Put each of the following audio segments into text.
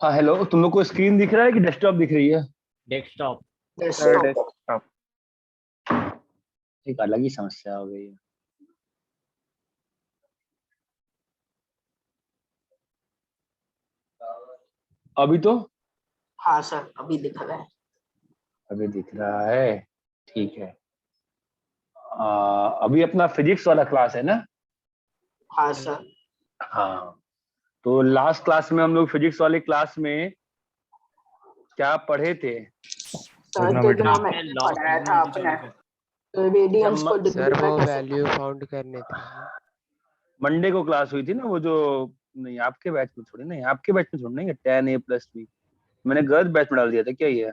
हाँ हेलो, तुम लोग को स्क्रीन दिख रहा है कि डेस्कटॉप दिख रही है? डेस्कटॉप। डेस्कटॉप। एक अलग ही समस्या हो गई है। अभी तो हाँ सर, अभी दिख रहा है। अभी दिख रहा है, ठीक है। अभी अपना फिजिक्स वाला क्लास है ना? हाँ सर। हाँ, तो लास्ट क्लास में हम लोग फिजिक्स वाले क्लास में क्या पढ़े थे? सर ट्रिग्नोमेट्री पढ़ाया था आपने, रेडियंस को डिग्री सर वो में कैसे वैल्यू फाउंड करने थे। मंडे को क्लास हुई थी ना, वो जो नहीं आपके बैच में थोड़ी, नहीं आपके बैच में थोड़ी, नहीं 10A+B मैंने गलत बैच में डाल दिया था क्या ये?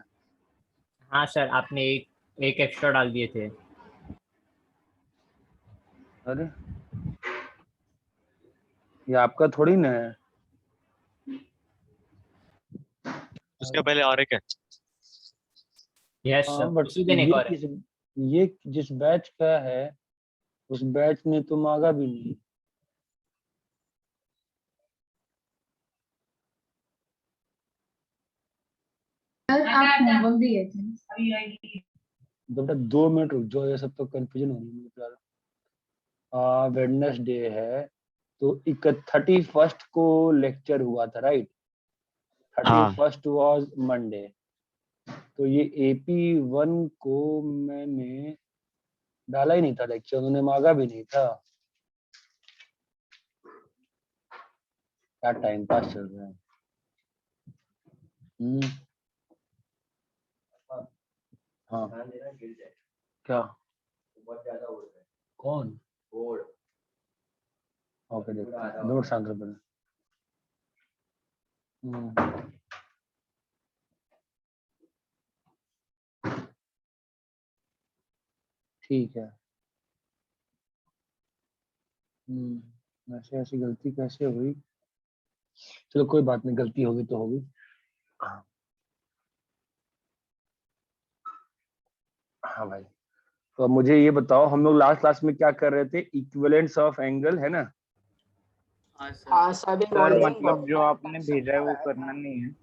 हाँ सर, आपने एक एक्स्ट्रा डाल दिए थे। अरे ये आपका थोड़ी ना है। उसके पहले और एक है। यस हाँ सर, बट उसी दिन एक और है। ये जिस बैच का है उस बैच ने तो मांगा भी नहीं। आप होमवर्क दिए थे। बेटा 2 मिनट रुक जाओ, ये सब तो कंफ्यूजन हो रही है। वेडनेसडे है तो 31 को लेक्चर हुआ था, राइट? 31 वाज मंडे, तो ये AP1 को मैंने डाला ही नहीं था लेक्चर, उन्होंने मांगा भी नहीं था। क्या टाइम पास चल रहा है। हाँ क्या कौन? ओके देखते हैं, नोट शांत रहो पहले। ठीक है। ऐसे ऐसी गलती कैसे हुई? चलो कोई बात नहीं, गलती होगी तो होगी। हाँ भाई, तो अब मुझे ये बताओ, हम लोग लास्ट क्लास में क्या कर रहे थे? इक्विवेलेंस ऑफ एंगल, है ना? हाँ सर, सर मतलब जो आपने भेजा है वो करना नहीं है।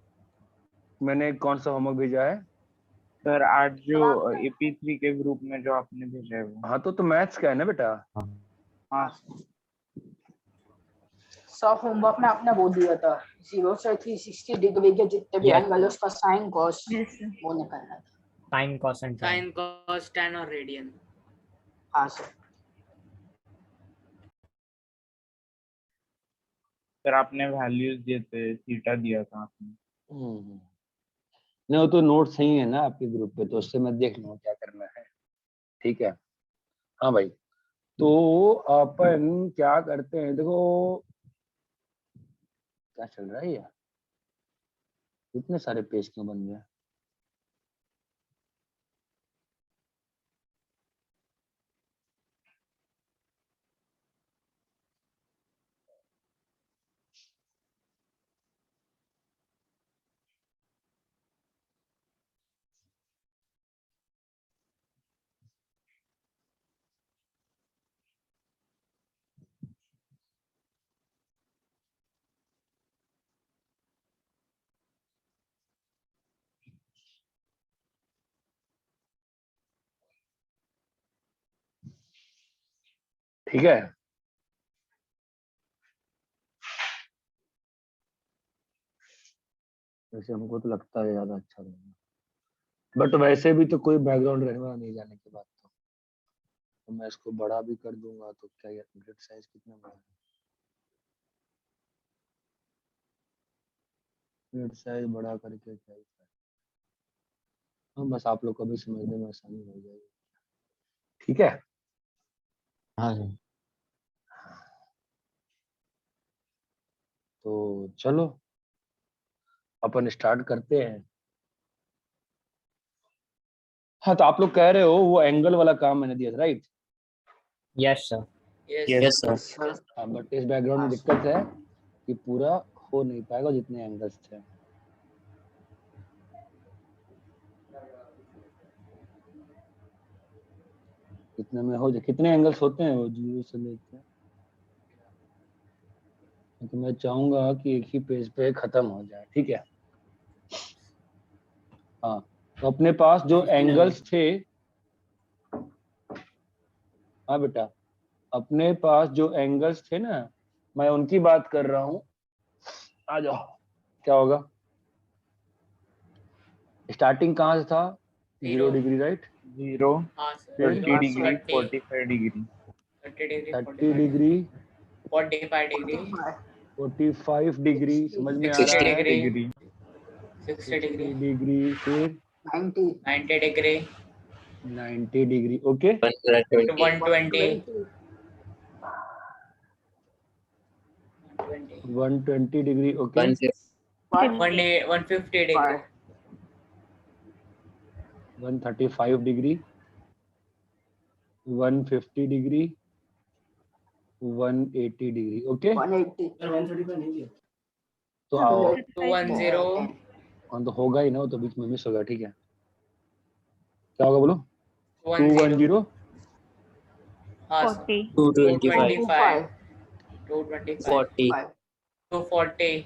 मैंने कौन सा होमवर्क भेजा है? सर आज जो AP3 के ग्रुप में जो आपने भेजा है वो। हाँ तो मैथ्स का है ना बेटा? हाँ सर, होमवर्क में आपने वो दिया था 0 से 360 डिग्री के जितने भी Yes. एंगल उसका साइन कॉस वो निकालना था। Sine cos and sine cos tan और रेडियन। हाँ सर। सर आपने वैल्यूज दिए थे, थीटा दिया था आपने। नहीं वो तो नोट सही है ना आपके ग्रुप पे, तो उससे मैं देख लूँ क्या करना है। ठीक है। हाँ भाई, तो अपन क्या करते हैं, देखो क्या चल रहा है यार, इतने सारे पेज क्यों बन गए? ठीक है। वैसे हमको तो लगता है ज्यादा अच्छा रहेगा, बट वैसे भी तो कोई बैकग्राउंड रहने वाला नहीं जाने के बाद, तो मैं इसको बड़ा भी कर दूंगा तो क्या यार, ग्रिड साइज कितना बड़ा है? ग्रिड साइज बड़ा करके क्या ही फायदा? हाँ बस आप लोग को भी समझने में आसानी हो जाएगी। ठीक है। हाँ जी। तो चलो अपन स्टार्ट करते हैं। हाँ तो आप लोग कह रहे हो वो एंगल वाला काम मैंने दिया था, right? Yes sir. Yes sir. हाँ बट इस बैकग्राउंड में दिक्कत है कि पूरा हो नहीं पाएगा जितने एंगल्स थे। कितने में हो जाए, कितने एंगल्स होते हैं वो 0 से लेके? तो मैं चाहूंगा कि एक ही पेज पे खत्म हो जाए, ठीक है? हाँ, तो अपने पास जो एंगल्स थे, हाँ बेटा, अपने पास जो एंगल्स थे ना, मैं उनकी बात कर रहा हूँ। आ जाओ, क्या होगा? स्टार्टिंग कहाँ से था? 0 डिग्री, राइट? 0, हाँ sir. 30 degree, 30, 45 degree, 30 degree, 30 degree, 45 degree, 45 degree, समझ में आ 60 रहा है? डिग्री, डिग्री, 60 डिग्री, 60 डिग्री, फिर 90 degree, 90 degree, okay. 120, 120 degree, okay. 150 degree, 135 degree, 150 degree, 180 degree, okay. 180 तो आओ, 210, तो होगा ही ना, वो तो बीच में मिस होगा, ठीक है। क्या होगा बोलो? 210, 210, हाँ सर, 225, 225, 40, 240,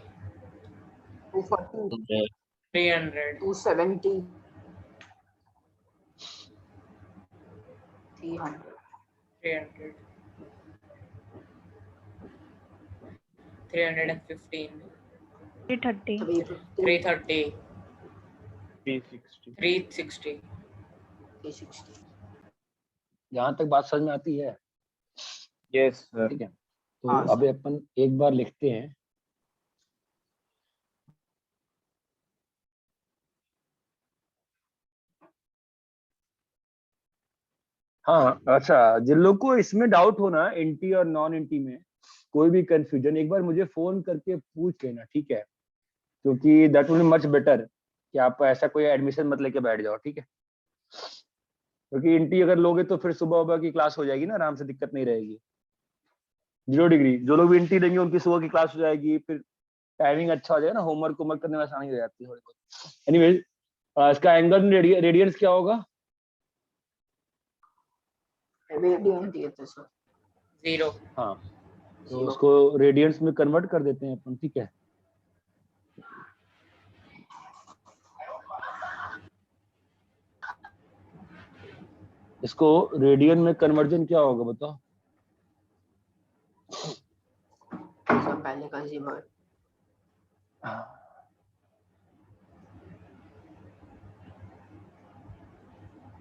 240, 300, 270, 300, 300, 315, 330, 330, 360, 360, 360. जहां तक बात समझ में आती है, यस सर। ठीक है। तो हाँ, अभी अपन एक बार लिखते हैं। हाँ, अच्छा, जिन लोग को इसमें डाउट हो ना, इंटी और नॉन इंटी में कोई भी कंफ्यूजन, एक बार मुझे फोन करके पूछ लेना, ठीक है? क्योंकि that will be much better कि आप ऐसा कोई एडमिशन मत लेके बैठ जाओ, ठीक है? क्योंकि इंटी अगर लोगे तो फिर सुबह सुबह की क्लास हो जाएगी ना, आराम से, दिक्कत नहीं रहेगी। 0 डिग्री जो लोग भी इंटी देंगे उनकी सुबह की क्लास हो जाएगी, फिर टाइमिंग अच्छा हो जाएगा ना, होमवर्क होमवर्क करने में आसानी हो जाती है थोड़ी बहुत। एनीवेज, इसका एंगल रेडियंस क्या होगा? रेडियन दिए थे सर. 0, हाँ, तो उसको रेडियंस में कन्वर्ट कर देते हैं अपन, ठीक है? इसको रेडियन में कन्वर्जन क्या होगा बताओ? सर पहले का 0.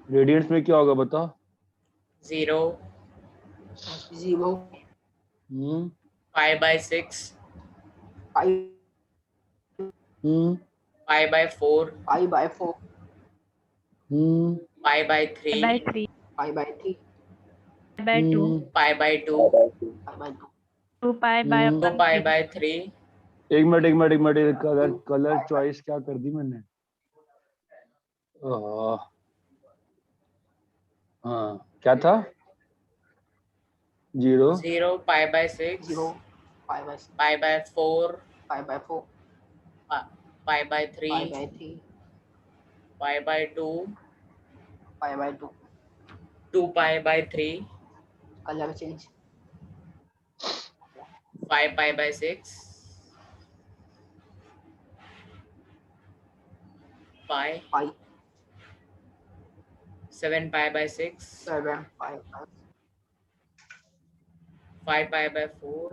रेडियंस में क्या होगा बताओ? 0, 0, 5/6, 5, 5/4, 5/4, 5/3, 5/3, 5/3, 5/2, 5/2, 5/2. 2π/3, एक मिनट, कलर चॉइस क्या कर दी मैंने? हाँ, क्या था? 0, 0, π/6, 0, 5/6, 5/4, 5/4, 5/3, 5/3, 5/2, 5/2. 2π/3, Color change. 5π/6, 5, 5, 7π/6, 7, 5, 5π/4,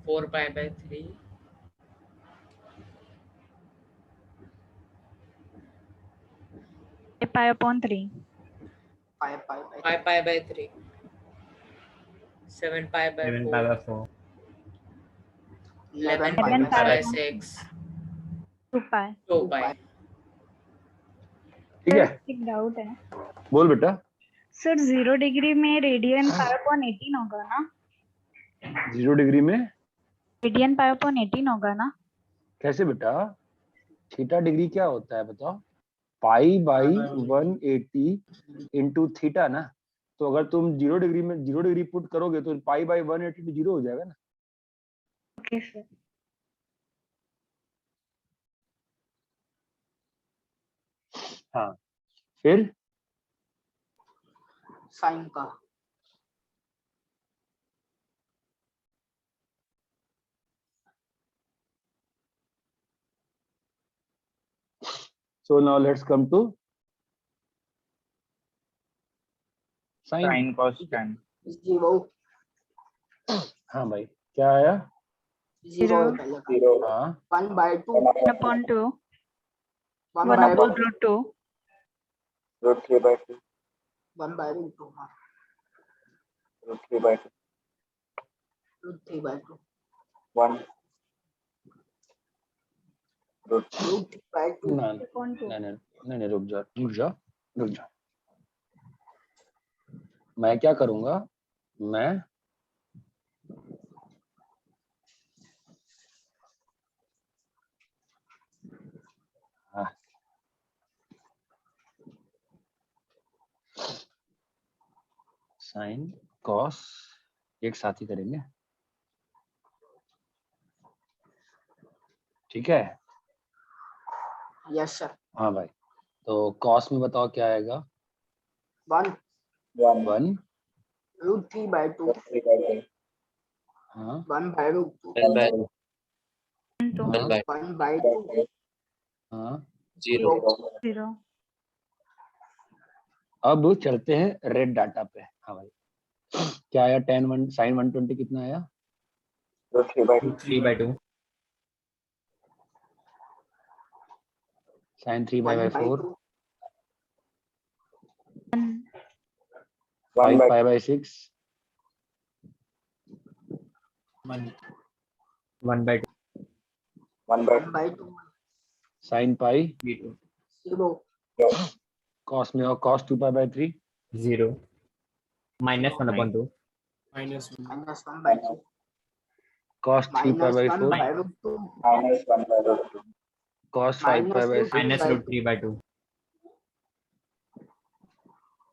4π/3, 5/3, 5, 5, 5π/3, 7π/4, 11π/6, 2π. 2π. ठीक है? एक डाउट है बोल बेटा। सर, 0 डिग्री में रेडियन π/18 होगा ना? 0 डिग्री में रेडियन π/18 होगा ना? कैसे बेटा? थीटा डिग्री क्या होता है बताओ? π/180 इंटू थीटा ना। तो अगर तुम 0 डिग्री में 0 डिग्री पुट करोगे तो π/180 तो 0 हो जाएगा ना। Okay sir. हाँ, फिर साइन का. So now let's come to sin. sin cos tan. 0 हाँ भाई, क्या आया? 0 हाँ 1/2 1/2 1 1 by upon root root 2 root 3/2 1 by root 2 हाँ root 3/2 root 3/2 1 root root 3/2 ना upon 2 नहीं, रुक जा। मैं क्या करूंगा, मैं साइन कॉस एक साथ ही करेंगे, ठीक है? yes sir हाँ भाई, तो कॉस में बताओ क्या आएगा? 1 1 root 3/2 हाँ 1 by root 2 1 by 2 1 by 2 हाँ। 0 0 अब चलते हैं रेड डाटा पे। हाँ भाई, क्या आया? sin 120 कितना आया? root 3/2 3/2 sin 3/4 1 by 5/6 1/2 1 by 1 by 2 sin pi 0 cos में और cos 2π/3 0 -1/2 minus 1 by 2 cos minus 1 3π/4 by root 2 minus 1 by root 2 cos minus 5π/6 minus root 3/2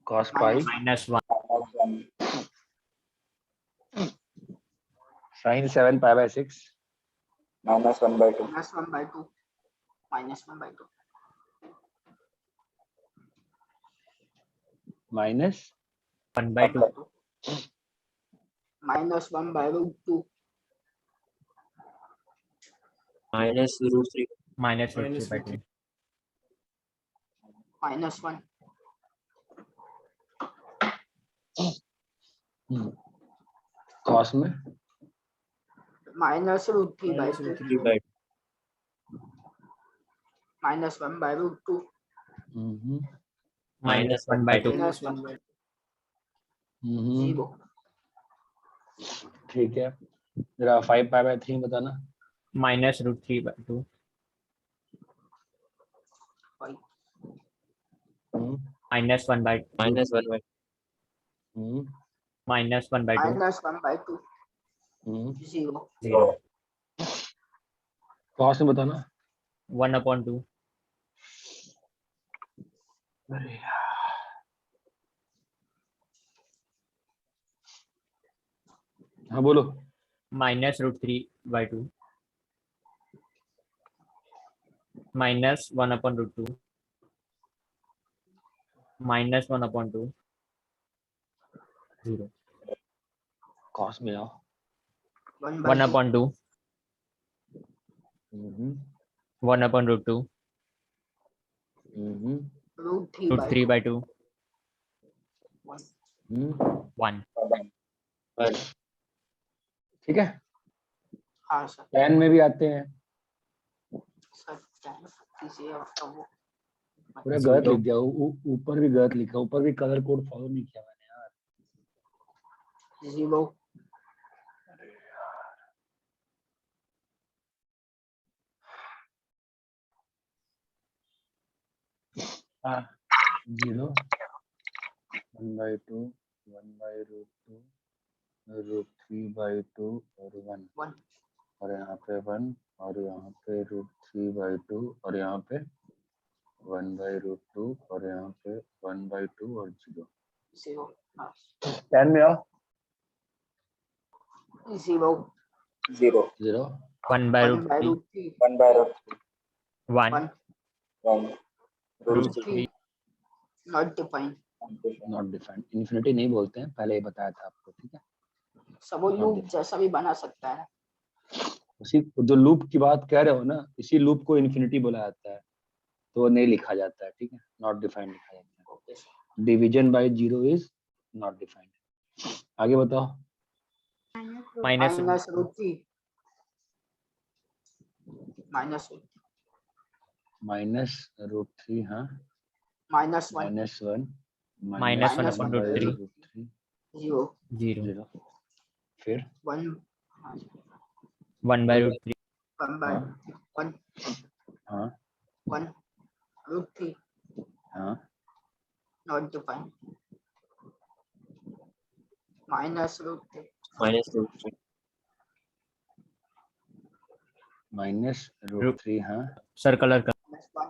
cos pi -1 sin 7π/6 minus 1 by 2 minus 1 by 2 minus 1 by 2 minus 1/2 minus 1 by root 2 minus root 3 minus root 3/2 minus 1 cos में minus root 3 by 2 3 by minus 1 by root 2 minus 1/2 minus 1 by 0 ठीक है, जरा 5π/3 बताना। minus root 3/2 minus 1 by minus 1 by minus 1/2 minus 1 by 2 0 0 cos में बताना। 1/2 हाँ बोलो। minus root 3/2 minus 1/2 minus 1/2 0 cos में आओ। 1 by 2 1/2 1/2 root 3 root by 3/2 1 1 ठीक है, हाँ सर tan में भी आते हैं। सर इसे आपका वो पूरा गलत लिख दिया, ऊपर भी गलत लिखा, ऊपर भी कलर कोड फॉलो नहीं किया मैंने यार। 0 0 1/2 1/√2 root 3/2 और 1 1 और यहाँ पे 1 और यहाँ पे root 3/2 और यहाँ पे 1/√2 और यहाँ पे 1/2 और 0 0 हाँ 10 में आओ। 0 0 0 1 by 1 root by 3 root 3 1 by root 1 1 1 root root 3 not defined not defined, infinity नहीं बोलते हैं, पहले ही बताया था आपको, ठीक है? सब वो लूप जैसा भी बना सकता है उसी जो लूप की बात कह रहे हो ना, इसी लूप को इन्फिनिटी बोला जाता है। तो नहीं लिखा जाता है, ठीक है, नॉट डिफाइंड लिखा जाता है। Okay, sir. Division by zero is not defined. आगे बताओ। माइनस माइनस रूट 3 माइनस -√3, हाँ, -1 -1 minus one minus upon one root by 3 √3 0 zero 0, फिर 1 1 बाय रूट 3 1 by हाँ 1 हाँ 1 root 3 हाँ not defined minus root 3 -√3 -√3, हाँ सर्कलर का minus 1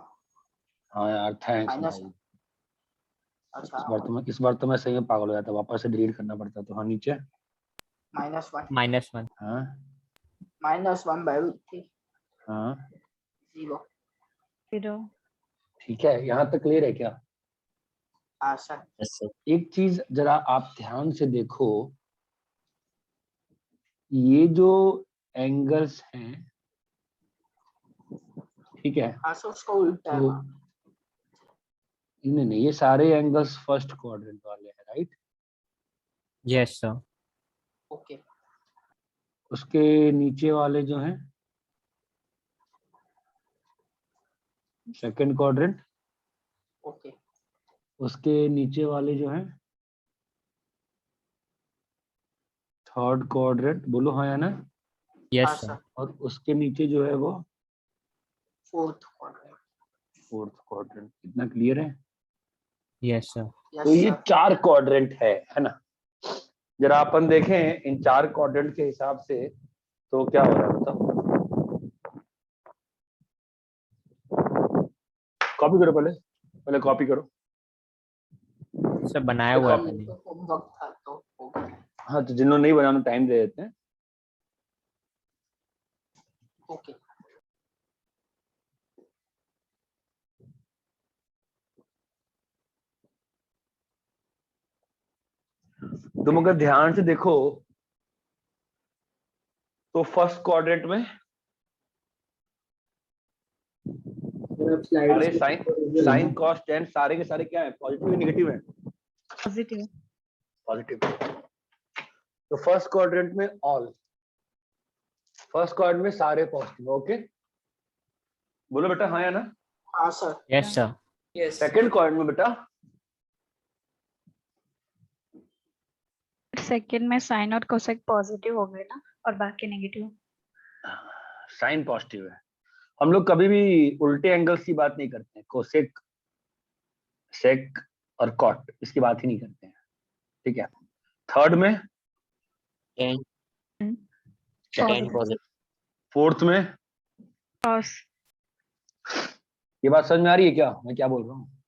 हाँ यार, थैंक्स Minus भाई। अच्छा इस बार तो मैं सही में पागल हो जाता, वापस से डिलीट करना पड़ता। तो हाँ, नीचे -1 -1 हाँ -1 by root 3 हाँ 0 0 ठीक है, यहाँ तक क्लियर है क्या? सर yes sir एक चीज जरा आप ध्यान से देखो, ये जो एंगल्स हैं, ठीक है, सर उसको उल्टा है तो नहीं, ये सारे एंगल्स फर्स्ट क्वाड्रेंट वाले हैं, राइट? यस सर ओके उसके नीचे वाले जो हैं सेकंड क्वाड्रेंट, ओके उसके नीचे वाले जो हैं थर्ड क्वाड्रेंट, बोलो हाँ या ना? यस सर सर और उसके नीचे जो है वो फोर्थ क्वाड्रेंट फोर्थ क्वाड्रेंट। इतना क्लियर है? यस सर तो यस ये सर 4 क्वाड्रेंट है ना? जरा अपन देखें इन 4 क्वाड्रेंट के हिसाब से तो क्या हो रहा है बताओ। कॉपी करो, पहले कॉपी करो। सर बनाया हुआ है पहले होमवर्क था तो हो गया हाँ, तो जिन्होंने नहीं बनाना टाइम दे देते हैं। ओके तुम अगर ध्यान से देखो तो फर्स्ट क्वाड्रेंट में सारे साइन कॉस टेन सारे के सारे क्या है, पॉजिटिव नेगेटिव है? Positive positive. तो फर्स्ट क्वाड्रेंट में ऑल, फर्स्ट क्वाड्रेंट में सारे पॉजिटिव। ओके, बोलो बेटा हाँ या ना? Sir yes sir Yes. Second quadrant में बेटा सेकंड में साइन और कोसेक पॉजिटिव हो गए ना, और बाकी नेगेटिव। साइन पॉजिटिव है। हम लोग कभी भी उल्टे एंगल्स की बात नहीं करते हैं, कोसेक, सेक और कॉट, इसकी बात ही नहीं करते हैं, ठीक है। थर्ड में 10 Positive. positive फोर्थ में, कॉस ये बात समझ में आ रही है क्या मैं क्या बोल रहा हूँ?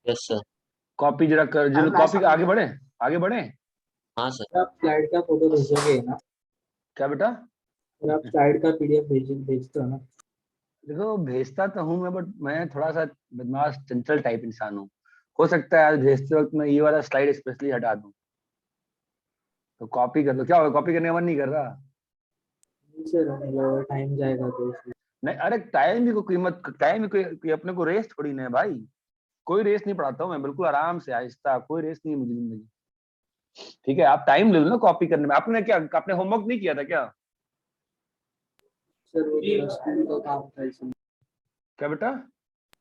yes sir कॉपी जरा कर, जिन्होंने मैं कॉपी, समझ आगे बढ़े आगे बढ़े। हाँ सर आप स्लाइड का फोटो भेजोगे ना? क्या बेटा? और आप स्लाइड का पीडीएफ भेजते हो ना? देखो भेजता तो हूँ मैं, बट मैं थोड़ा सा बदमाश चंचल टाइप इंसान हूँ। हो सकता है आज भेजते वक्त मैं ये वाला स्लाइड स्पेशली हटा दूं, तो कॉपी कर लो। क्या होगा, कॉपी करने का मन नहीं कर रहा? सर मतलब टाइम जाएगा तो इसलिए। नहीं, अरे टाइम की कोई कीमत, टाइम की कोई अपने को रेस थोड़ी ना है भाई। कोई रेस नहीं पढ़ाता हूँ मैं, बिल्कुल आराम से आहिस्ता, कोई रेस नहीं है मुझे जिंदगी, ठीक है। आप टाइम ले लो ना कॉपी करने में। आपने क्या, आपने होमवर्क नहीं किया था क्या? सर वो मेरा स्कूल का काम था इसलिए। क्या बेटा?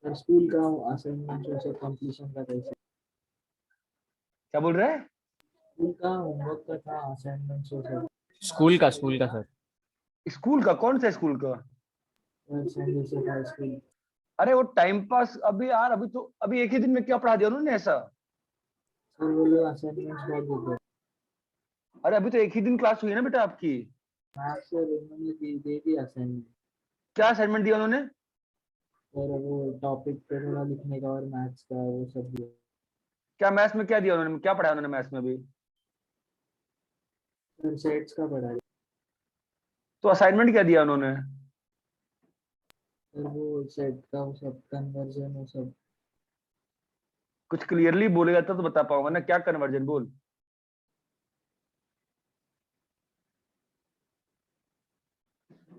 सर स्कूल का असाइनमेंट जो सब कंप्लीशन का था इसलिए। क्या बोल रहे हैं? स्कूल का होमवर्क का था, असाइनमेंट जो सब स्कूल का सर स्कूल का? कौन सा स्कूल का? संडे से था स्कूल। अरे वो टाइम पास। अभी यार, अभी एक ही दिन में क्या पढ़ा दिया उन्होंने ऐसा? सर वो लोग असाइनमेंट्स बहुत देते हैं। अरे अभी तो एक ही दिन क्लास हुई है ना बेटा आपकी। हाँ सर उन्होंने दे दी असाइनमेंट। क्या असाइनमेंट दिया उन्होंने? और वो टॉपिक पे थोड़ा लिखने का और मैथ्स का वो सब दिया। क्या मैथ्स में क्या दिया उन्होंने, क्या पढ़ाया उन्होंने मैथ्स में भी? सर सेट्स का पढ़ा है। तो असाइनमेंट क्या दिया उन्होंने? सर वो सेट का वो सब कन्वर्जन वो सब। कुछ क्लियरली बोलेगा तो बता पाऊंगा ना, क्या कन्वर्जन बोल।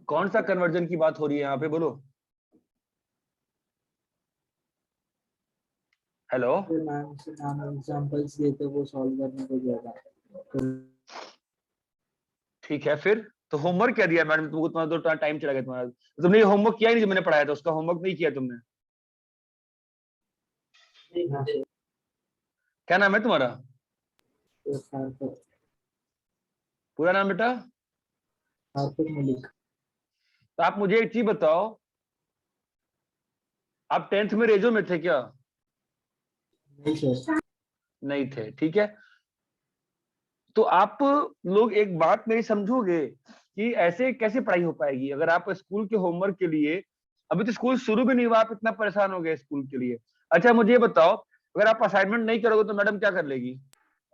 कौन सा कन्वर्जन की बात हो रही है यहाँ पे, बोलो। हेलो, फिर मैम से नाम एग्जांपल्स देते वो सॉल्व करने को दिया था। तो ठीक है। फिर तो होमवर्क क्या दिया मैडम तुमको? तुम्हारा तो टाइम चला गया तुम्हारा, तुमने ये होमवर्क किया ही नहीं जो मैंने पढ़ाया था, उसका होमवर्क नहीं किया तुमने। हाँ सर, क्या नाम है तुम्हारा? तो सार्थक पूरा नाम बेटा? सार्थक मलिक। तो आप मुझे एक चीज बताओ, आप 10th में रेजो में थे क्या? नहीं सर। नहीं थे, ठीक है। तो आप लोग एक बात मेरी समझोगे कि ऐसे कैसे पढ़ाई हो पाएगी अगर आप स्कूल के होमवर्क के लिए, अभी तो स्कूल शुरू भी नहीं हुआ, आप इतना परेशान हो गए स्कूल के लिए। अच्छा मुझे ये बताओ, अगर आप असाइनमेंट नहीं करोगे तो मैडम क्या कर लेगी?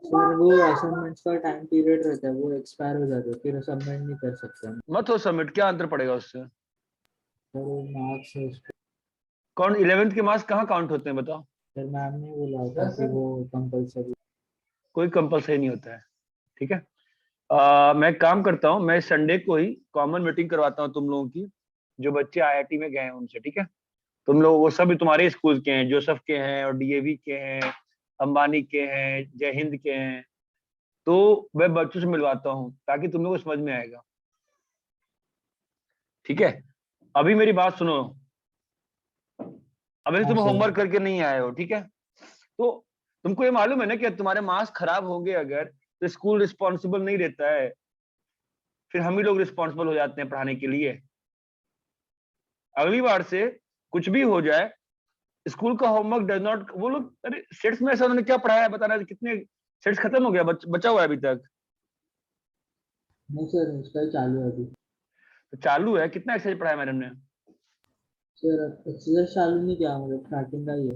सर वो असाइनमेंट्स का टाइम पीरियड रहता है, वो एक्सपायर हो जाता है, फिर सबमिट नहीं कर सकते हम। मत हो सबमिट, क्या अंतर पड़ेगा उससे? सर वो मार्क्स है उसका। कौन 11th के मार्क्स कहाँ काउंट होते हैं बताओ? सर मैम ने बोला था कि वो कंपलसरी। कोई कंपलसरी नहीं होता है, ठीक है। मैं काम करता हूँ, मैं संडे को ही कॉमन मीटिंग करवाता हूँ तुम लोगों की, जो बच्चे IIT में गए हैं उनसे, ठीक है। तुम लोग वो सब तुम्हारे स्कूल के हैं, जोसेफ के हैं और DAV के हैं, अंबानी के हैं, जय हिंद के हैं, तो मैं बच्चों से मिलवाता हूँ ताकि तुम लोग को समझ में आएगा, ठीक है। अभी मेरी बात सुनो, अभी तुम होमवर्क करके नहीं आए हो, ठीक है। तो तुमको ये मालूम है ना कि तुम्हारे मार्क्स खराब होंगे अगर, तो स्कूल रिस्पॉन्सिबल नहीं रहता है, फिर हम ही लोग रिस्पॉन्सिबल हो जाते हैं पढ़ाने के लिए। अगली बार से कुछ भी हो जाए, स्कूल का होमवर्क डज नॉट, वो लोग अरे सेट्स में ऐसा उन्होंने क्या पढ़ाया है बताना, कितने सेट्स खत्म हो गया, बचा हुआ है अभी तक? नहीं सर, उसका ही चालू है अभी। तो चालू है, कितना एक्सरसाइज पढ़ाया मैडम ने? सर एक्सरसाइज चालू नहीं किया, मतलब स्टार्टिंग का ही है।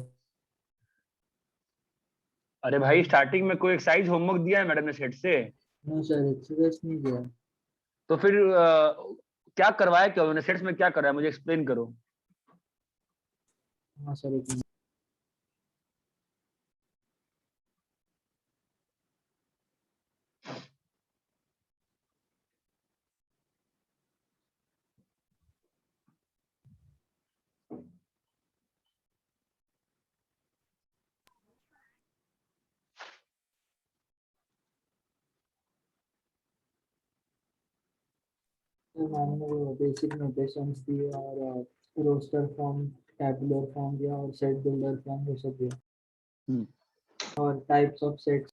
अरे भाई स्टार्टिंग में कोई एक्सरसाइज होमवर्क दिया है मैडम ने सेट से? नहीं सर, एक्सरसाइज नहीं किया। तो फिर क्या करवाया, क्या उन्होंने सेट्स में क्या कराया, मुझे एक्सप्लेन करो। हाँ सर, एक मिनट। मैंने वो बेसिक नोटेशंस दिए और रोस्टर फॉर्म, टैबुलर फॉर्म दिया और सेट बिल्डर फॉर्म वो सब दिया और टाइप्स ऑफ सेट्स।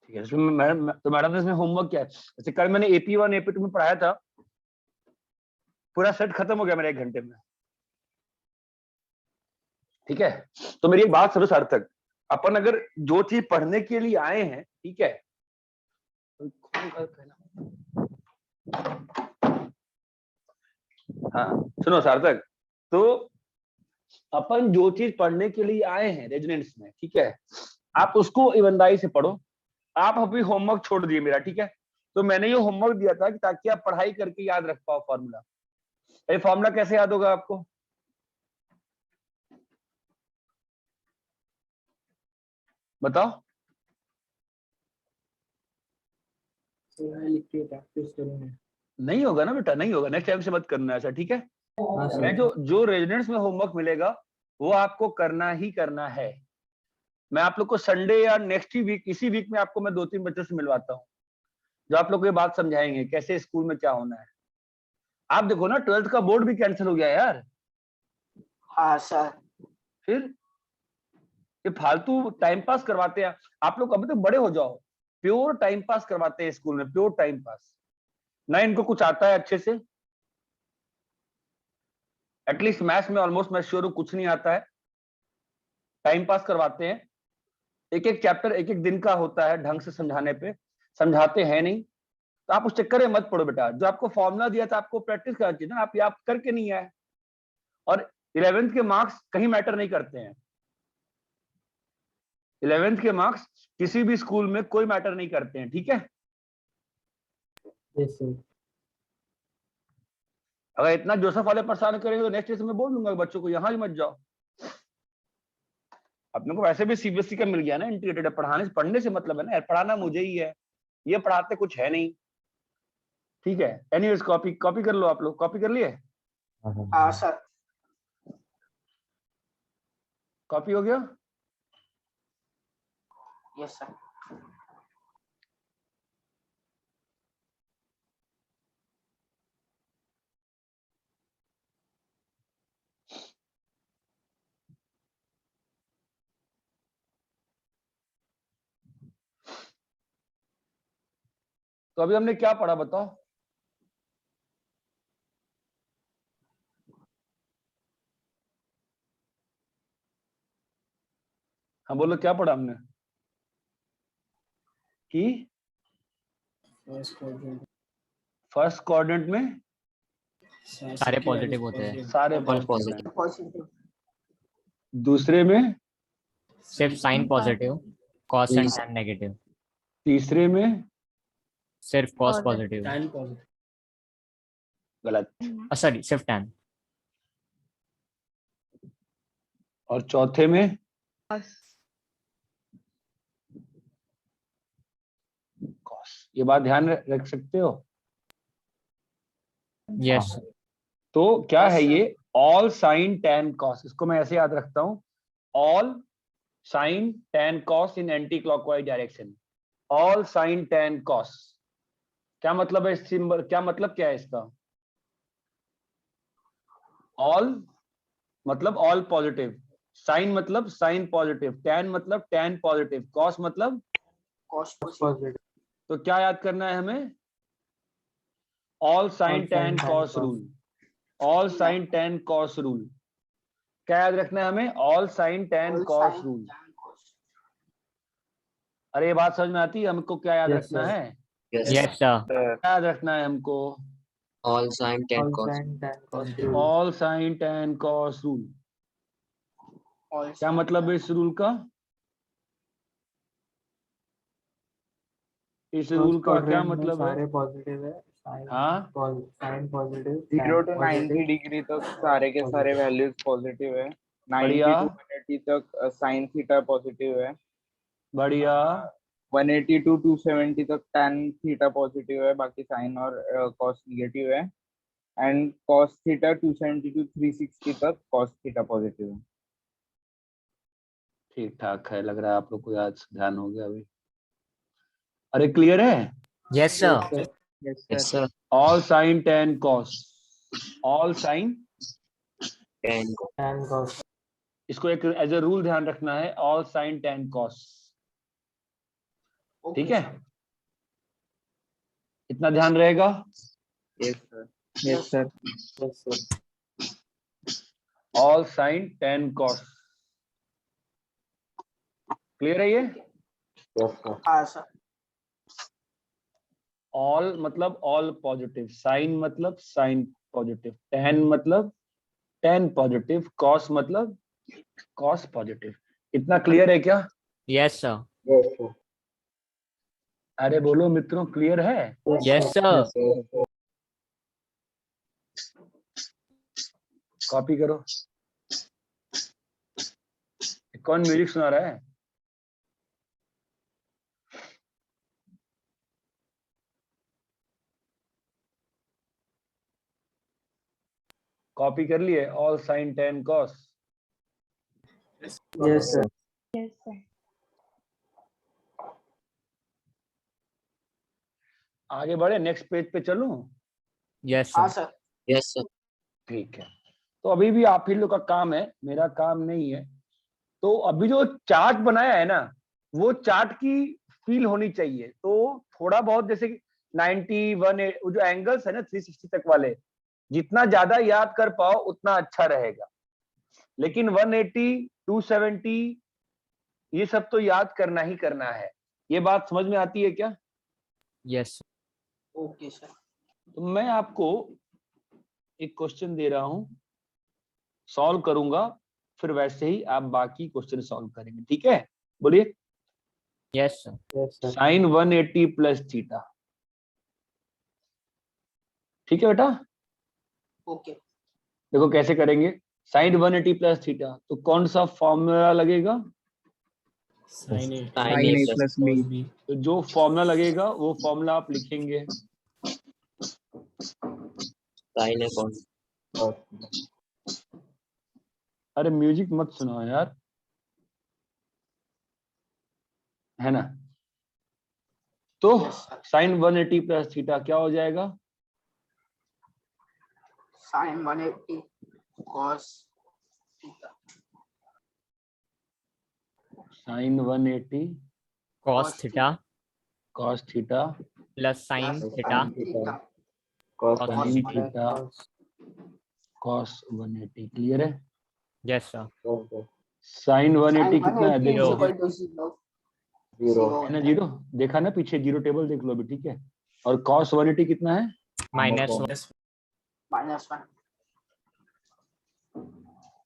ठीक है, इसमें मैडम ने इसमें होमवर्क क्या है? जैसे कल मैंने AP1 AP2 में पढ़ाया था, पूरा सेट खत्म हो गया मेरे 1 घंटे में, ठीक है। तो मेरी एक बात सुनो सार्थक, अपन अगर जो चीज पढ़ने के लिए आए हैं, ठीक है, हाँ सुनो सार्थक, तो अपन जो चीज पढ़ने के लिए आए हैं रेजिडेंस में, ठीक है, आप उसको ईमानदारी से पढ़ो। आप अभी होमवर्क छोड़ दिए मेरा, ठीक है। तो मैंने ये होमवर्क दिया था कि ताकि आप पढ़ाई करके याद रख पाओ फॉर्मूला। ये फॉर्मूला कैसे याद होगा आपको? बताओ। मैं लिख के प्रैक्टिस करूंगा। नहीं होगा ना बेटा, नहीं होगा, नेक्स्ट टाइम से मत करना ऐसा, ठीक है। हाँ मैं सर। जो रेजिडेंस में होमवर्क मिलेगा वो आपको करना ही करना है। मैं आप लोग को संडे या नेक्स्ट ही वीक, इसी वीक में आपको मैं 2-3 बच्चों से मिलवाता हूँ जो आप लोग को ये बात समझाएंगे कैसे स्कूल में क्या होना है। आप देखो ना 12th का बोर्ड भी कैंसिल हो गया यार। हाँ सर। फिर ये फालतू टाइम पास करवाते हैं आप लोग, अभी तो बड़े हो जाओ, प्योर टाइम पास करवाते हैं स्कूल में, प्योर टाइम पास। ना इनको कुछ आता है अच्छे से, एटलीस्ट मैथ्स में ऑलमोस्ट मैं श्योर हूं कुछ नहीं आता है, टाइम पास करवाते हैं। एक एक चैप्टर एक एक दिन का होता है, ढंग से समझाने पे समझाते हैं नहीं। तो आप उस चक्कर में मत पड़ो बेटा, जो आपको फॉर्मूला दिया था आपको प्रैक्टिस करना चाहिए ना, आप याद करके नहीं आए। और 11th के मार्क्स कहीं मैटर नहीं करते हैं, 11th के मार्क्स किसी भी स्कूल में कोई मैटर नहीं करते हैं, ठीक है। Yes sir. अगर इतना जोसेफ वाले परेशान करेंगे तो नेक्स्ट ईयर मैं बोल दूंगा बच्चों को यहाँ ही मत जाओ। अपने को वैसे भी CBSE का मिल गया ना इंटीग्रेटेड, पढ़ने से मतलब है ना, पढ़ाना मुझे ही है, ये पढ़ाते कुछ है नहीं, ठीक है। एनीवेज कॉपी कर लो, आप लोग कॉपी कर लिए? हाँ सर। कॉपी हो गया? Yes sir. तो अभी हमने क्या पढ़ा बताओ? हाँ बोलो, क्या पढ़ा हमने? कि फर्स्ट क्वाड्रेंट में सारे पॉजिटिव होते हैं, सारे All पॉजिटिव हैं, पॉजिटिव। दूसरे में, सिर्फ sine positive, cos and tan negative, तीसरे में सिर्फ कॉस पॉजिटिव, गलत, सॉरी सिर्फ टैन, और चौथे में कॉस। ये बात ध्यान रख सकते हो? यस तो क्या है ये? All sine tan cos. इसको मैं ऐसे याद रखता हूं, all sine tan cos in anticlockwise direction. All sine tan cos क्या मतलब है? सिंबल क्या मतलब, क्या है इसका? ऑल मतलब ऑल पॉजिटिव, साइन मतलब साइन पॉजिटिव, टैन मतलब टैन पॉजिटिव, कॉस मतलब कॉस पॉजिटिव। पॉजिटिव। तो क्या याद करना है हमें? All sine tan cos rule. All sine tan cos rule क्या याद रखना है हमें? All sine tan cos rule. अरे ये बात समझ में आती है हमको? क्या याद Yes, रखना sir. है? Yes. यस सर, क्या याद रखना है हमको? All sin tan All cos. sin tan cos rule. All sine tan cos rule. क्या मतलब है इस रूल का? इस रूल First का क्या quadrant में मतलब है? सारे पॉजिटिव है, हाँ साइन पॉजिटिव, 0 to 90 डिग्री तक सारे के सारे वैल्यूज पॉजिटिव है। 90 बढ़िया to 180 तक साइन थीटा पॉजिटिव है। बढ़िया 180 to 270 तक tan थीटा पॉजिटिव है, बाकी साइन और कॉस निगेटिव है। एंड cos थीटा 270 to 360 तक cos थीटा पॉजिटिव है। ठीक ठाक है, लग रहा है आप लोग को आज ध्यान हो गया अभी। अरे क्लियर है? Yes sir, Yes, sir. All sine tan cos, all sine, Tan cos. tan cos। इसको एक एज ए रूल ध्यान रखना है, ऑल साइन टैन कॉस। ठीक है, इतना ध्यान रहेगा। Yes sir. Yes sir. Yes, sir. All sine tan cos, clear है ये? Yes, sir. हाँ सर। ऑल मतलब ऑल पॉजिटिव, साइन मतलब साइन पॉजिटिव, टैन मतलब टैन पॉजिटिव, कॉस मतलब कॉस पॉजिटिव। इतना क्लियर है क्या? Yes sir, Yes, sir. अरे बोलो मित्रों, क्लियर है? Yes sir, Yes, sir. Copy करो। कौन म्यूजिक सुना रहा है? कॉपी कर लिए all sine tan cos? Yes, sir. Yes, sir. आगे बढ़े, नेक्स्ट पेज पे चलूं? यस हाँ सर, सर। Yes, sir. ठीक है, तो अभी भी आप ही लोग का काम है, मेरा काम नहीं है। तो अभी जो चार्ट बनाया है ना, वो चार्ट की फील होनी चाहिए। तो थोड़ा बहुत जैसे 90 1 वो जो एंगल्स है ना 360 तक वाले, जितना ज्यादा याद कर पाओ उतना अच्छा रहेगा। लेकिन 180 270 ये सब तो याद करना ही करना है। ये बात समझ में आती है क्या? Yes okay sir. तो मैं आपको एक क्वेश्चन दे रहा हूं, सॉल्व करूंगा, फिर वैसे ही आप बाकी क्वेश्चन सॉल्व करेंगे। ठीक है, बोलिए। Yes sir, Yes, sir. Sine 180 plus theta, ठीक है बेटा? ओके। देखो कैसे करेंगे। साइन 180 प्लस थीटा, तो कौन सा फॉर्मूला लगेगा? Sin A sin a plus plus b। तो जो फॉर्मूला लगेगा वो फॉर्मूला आप लिखेंगे। sin A cos. अरे म्यूजिक मत सुनाओ यार। है ना। तो साइन 180 प्लस थीटा क्या हो जाएगा? sin 180 cos theta sine 180 cos theta cos theta plus sin plus theta sin theta cos cos sin 180 theta cos 180। Clear है? yes sir साइन 180 sin कितना है 180 देखो, is equal to 0 0 है ना, 0 देखा ना पीछे, जीरो टेबल देख लो अभी, ठीक है। और cos 180 कितना है? minus -1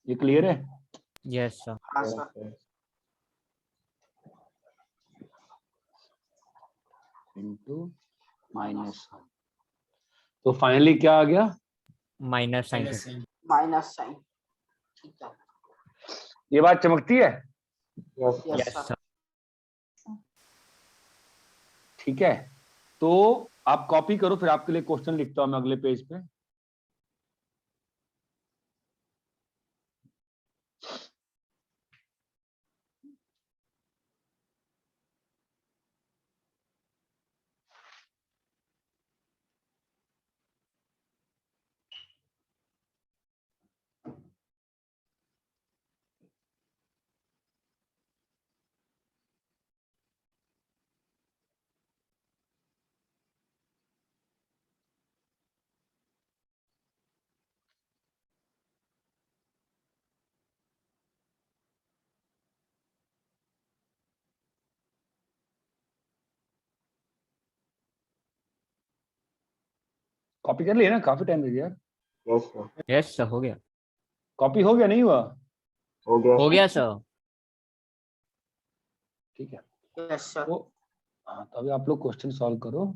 ये क्लियर है? yes sir हाँ सर इनटू -1। तो फाइनली क्या आ गया? minus sin theta minus sin theta ये बात चमकती है? yes yes yes sir sir ठीक है, तो आप कॉपी करो, फिर आपके लिए क्वेश्चन लिखता हूं मैं अगले पेज पे। कॉपी कर लिया ना, काफी टाइम लग गया यार। yes sir yes sir हो गया कॉपी हो गया नहीं हुआ? हो गया सर ठीक है, यस सर तो हाँ, तो अभी आप लोग क्वेश्चन सॉल्व करो।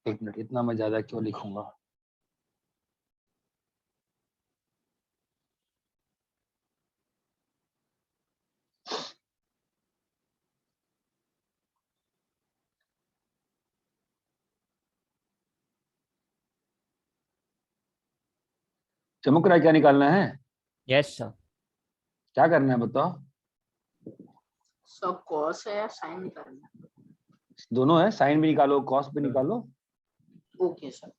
एक मिनट, इतना मैं ज्यादा क्यों लिखूंगा? चमक रहा है? क्या निकालना है? yes sir क्या करना है बताओ? सब cos है या sin निकालना दोनों है, साइन भी निकालो कॉस भी निकालो। ओके सर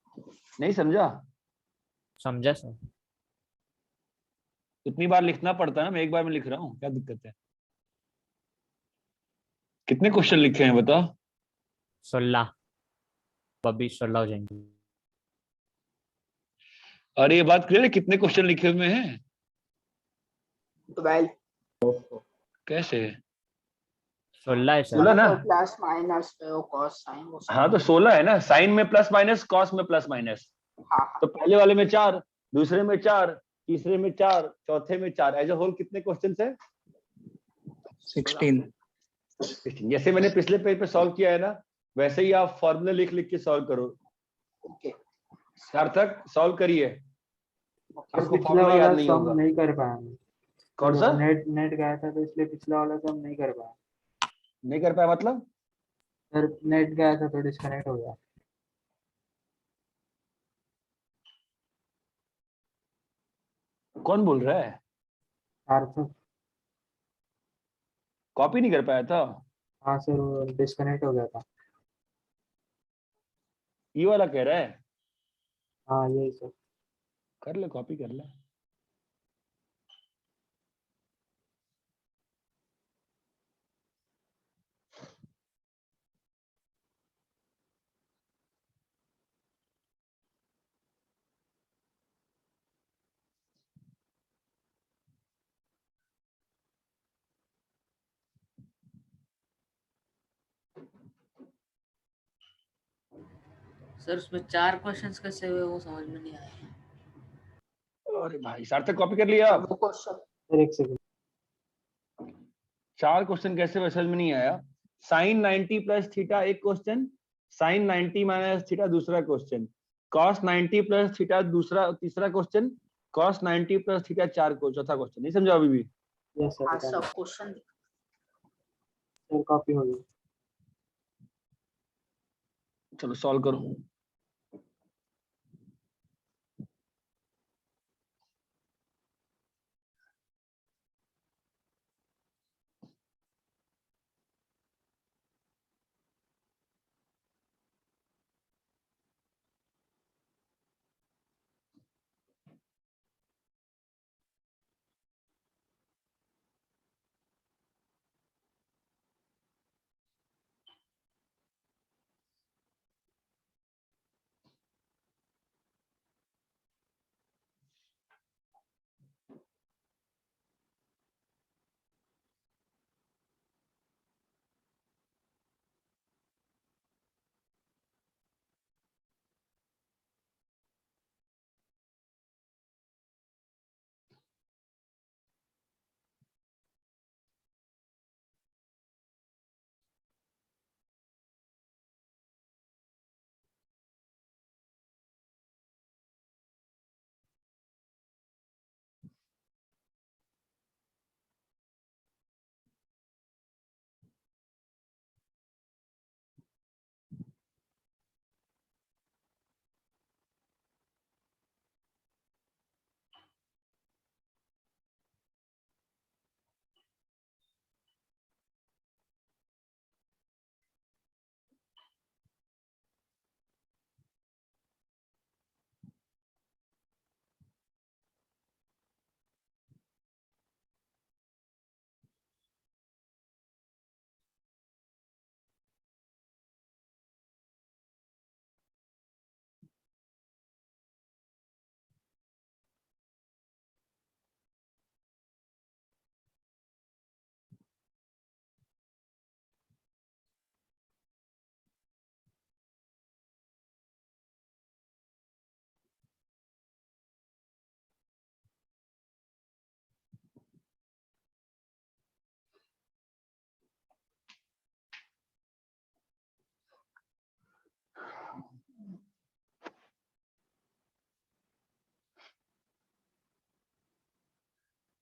नहीं समझा? समझा सर इतनी बार लिखना पड़ता है ना, मैं एक बार में लिख रहा हूँ, क्या दिक्कत है? कितने क्वेश्चन लिखे हैं बताओ? 16 अभी 16 हो जाएंगे अरे ये बात क्लियर है, कितने क्वेश्चन लिखे हुए हैं? 12 कैसे? 16 है सर 16 ना? प्लस माइनस cos sin वो सब हाँ तो 16 है ना, साइन में प्लस माइनस, कॉस में प्लस माइनस। हाँ तो पहले वाले में 4, दूसरे में 4, तीसरे में 4, चौथे में 4, एज ए होल कितने क्वेश्चन है? 16। जैसे मैंने पिछले पेज पे सॉल्व किया है ना, वैसे ही आप फॉर्मूले लिख लिख के सॉल्व करो। ओके सार्थक सॉल्व करिए, आपको पिछला फॉर्मूला याद वाला नहीं सम होगा। नहीं कर पाया मैं। कौन सा? नेट गया था तो इसलिए पिछला वाला सम नहीं कर पाया नहीं कर पाया मतलब? सर। नेट गया था तो डिस्कनेक्ट हो गया। कौन बोल रहा है? सार्थक। कॉपी नहीं कर पाया था? हाँ सर वो डिस्कनेक्ट हो गया था। ये वाला कह रहा है? हाँ यही सर। कर ले, कॉपी कर ले। सर उसमें 4 क्वेश्चंस कैसे हुए वो समझ में नहीं आया। अरे भाई सार्थक कॉपी कर लिया? वो क्वेश्चन सर एक सेकंड। 4 क्वेश्चन कैसे हुए समझ में नहीं आया? साइन 90 प्लस थीटा एक क्वेश्चन, साइन 90 माइनस थीटा दूसरा क्वेश्चन, कॉस 90 प्लस थीटा दूसरा तीसरा क्वेश्चन, cos 90 प्लस थीटा 4 को, चौथा क्वेश्चन नहीं समझा अभी भी? यस हाँ सर, सब क्वेश्चन सर कॉपी हो गई। चलो सॉल्व करो।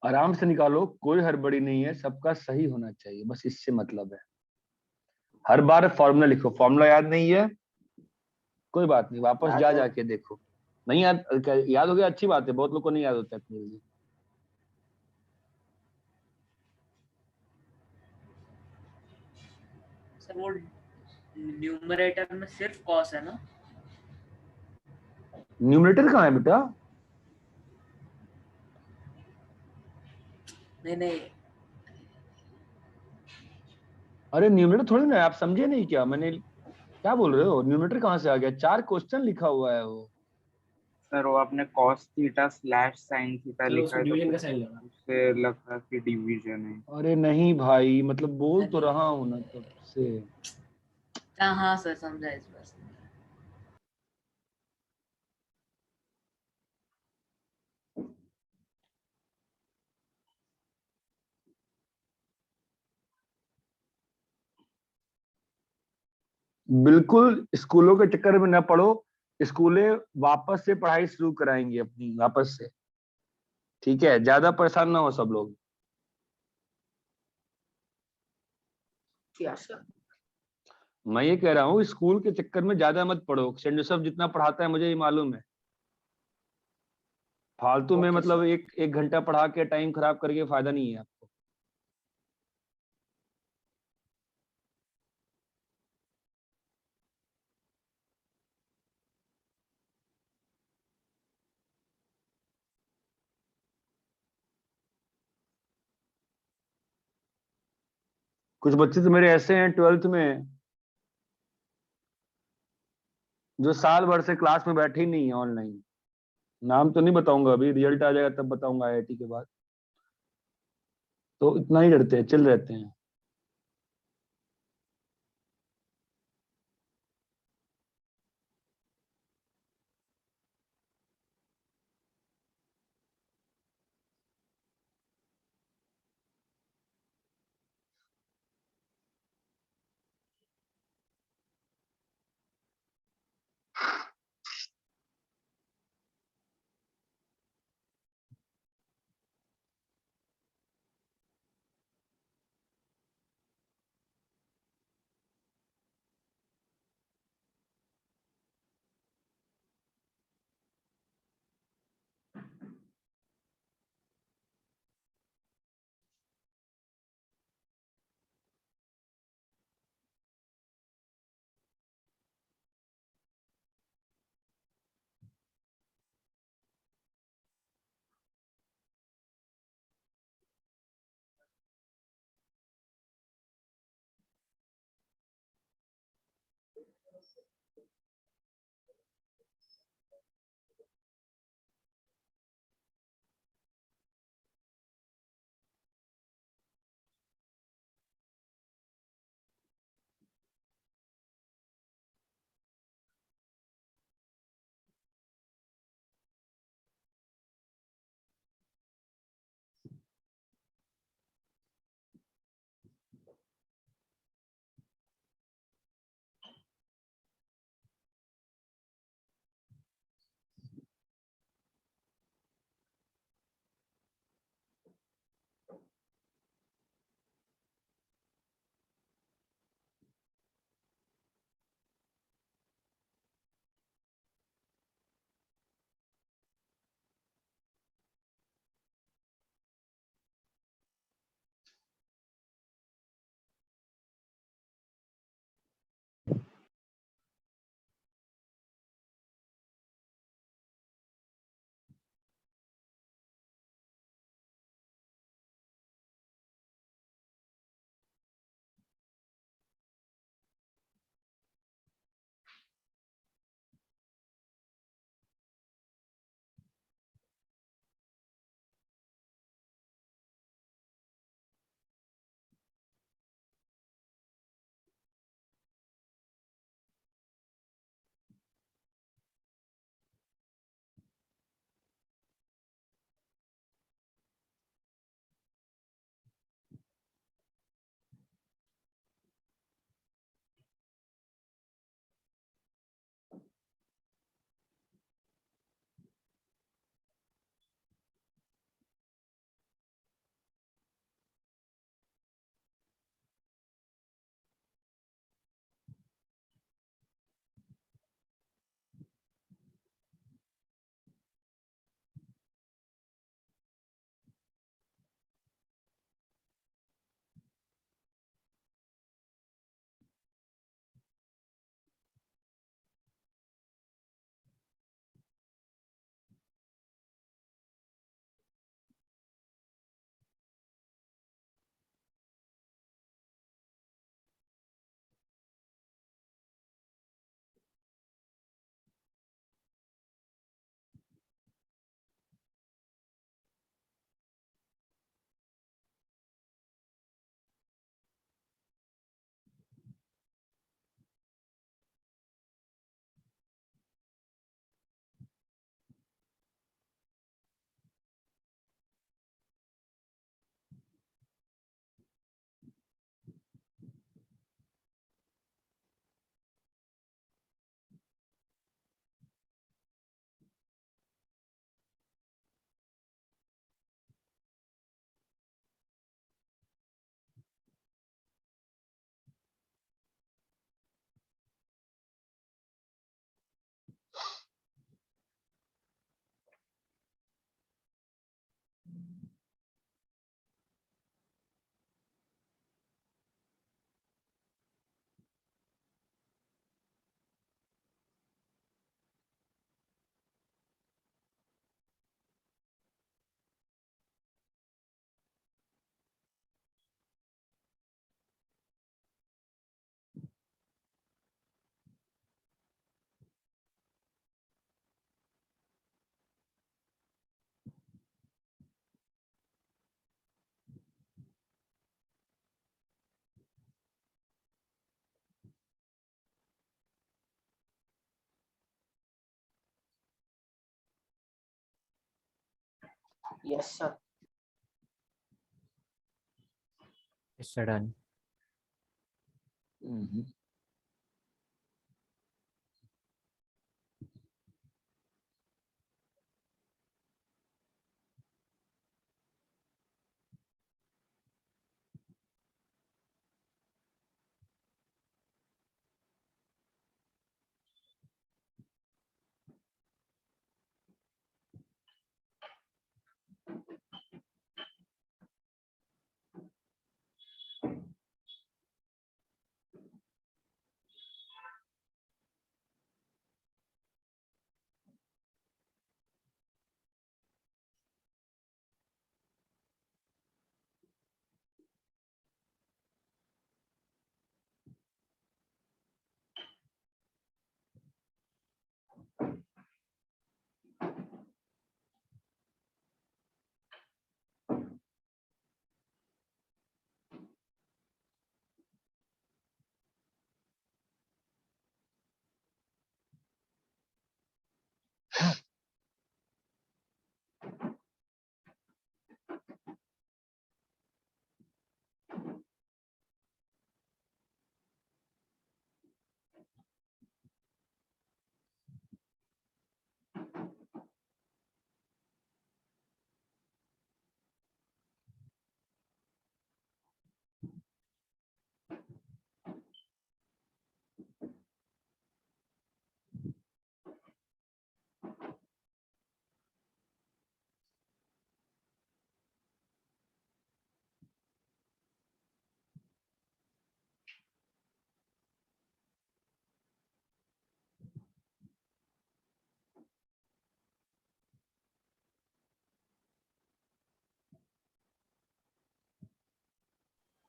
आराम से निकालो, कोई हड़बड़ी नहीं है, सबका सही होना चाहिए, बस इससे मतलब है। हर बार फॉर्मूला लिखो, फॉर्मूला याद नहीं है कोई बात नहीं, वापस जा जाके देखो। नहीं याद, याद हो गया अच्छी बात है, बहुत लोग को नहीं याद होता इतनी जल्दी। सर वो न्यूमरेटर में सिर्फ कॉस है ना? न्यूमरेटर कहाँ है बेटा? नहीं नहीं, अरे न्यूमरेटर थोड़ी ना है, आप समझे नहीं क्या? मैंने क्या बोल रहे हो, न्यूमरेटर कहाँ से आ गया? 4 क्वेश्चन लिखा हुआ है वो। सर वो आपने cos theta slash sine theta लिखा है, डिवीजन का साइन लगा, उससे लगा कि डिवीजन है। अरे नहीं भाई, मतलब बोल तो रहा हूँ ना तब से। हाँ हाँ सर समझा इस बार से। बिल्कुल स्कूलों के चक्कर में न पड़ो, स्कूलें वापस से पढ़ाई शुरू कराएंगी अपनी वापस से, ठीक है? ज्यादा परेशान ना हो सब लोग। क्या सर? मैं ये कह रहा हूँ स्कूल के चक्कर में ज्यादा मत पढ़ो, सेंट जोसेफ जितना पढ़ाता है मुझे ये मालूम है। फालतू में मतलब एक एक घंटा पढ़ा के टाइम खराब करके फायदा नहीं है आपको। कुछ बच्चे तो मेरे ऐसे हैं 12th में जो साल भर से क्लास में बैठे ही नहीं है ऑनलाइन। नाम तो नहीं बताऊंगा, अभी रिजल्ट आ जाएगा तब बताऊंगा आईआईटी के बाद। तो इतना ही डरते हैं, चिल रहते हैं। Yes, sir. Yes, sir, done.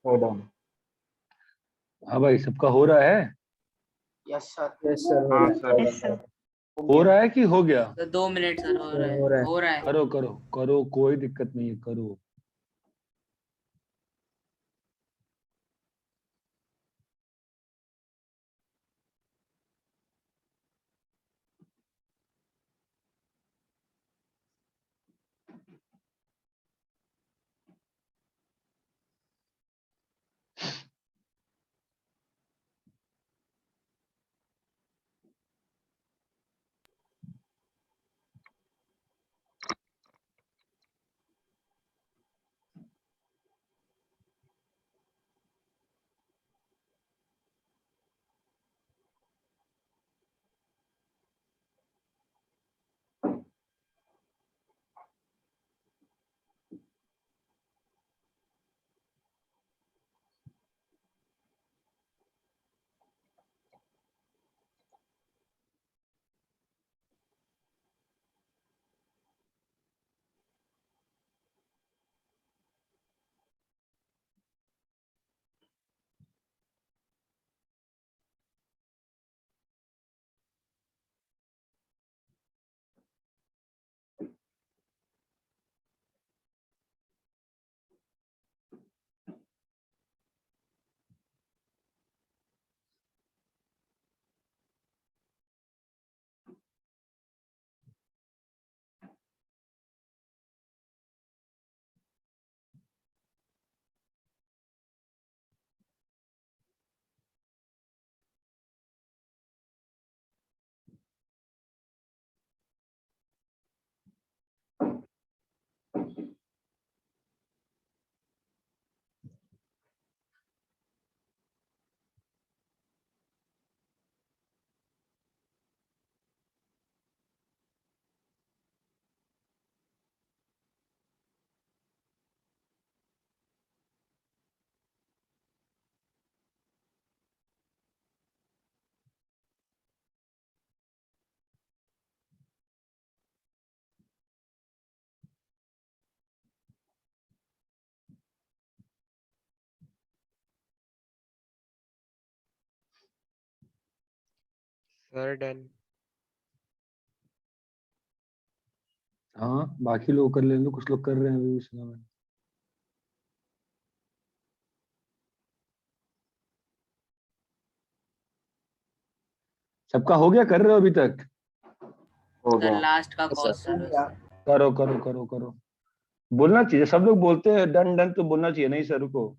Sir, done. हाँ भाई, सबका हो रहा है? Yes, sir. Yes, sir. हाँ सर। Yes, sir. हो रहा है कि हो गया? सर 2 मिनट सर, हो रहा हो रहा है, है। हो रहा है। करो करो करो, कोई दिक्कत नहीं है, करो। Sir done. हाँ, बाकी लोग कर लेंगे, कुछ लोग कर रहे हैं अभी सुना मैंने। सबका हो गया? कर रहे हो अभी तक? हो सर गया। लास्ट का कॉस्ट सर बस। करो करो करो करो। बोलना चाहिए, सब लोग बोलते हैं डन डन, तो बोलना चाहिए नहीं सर रुको।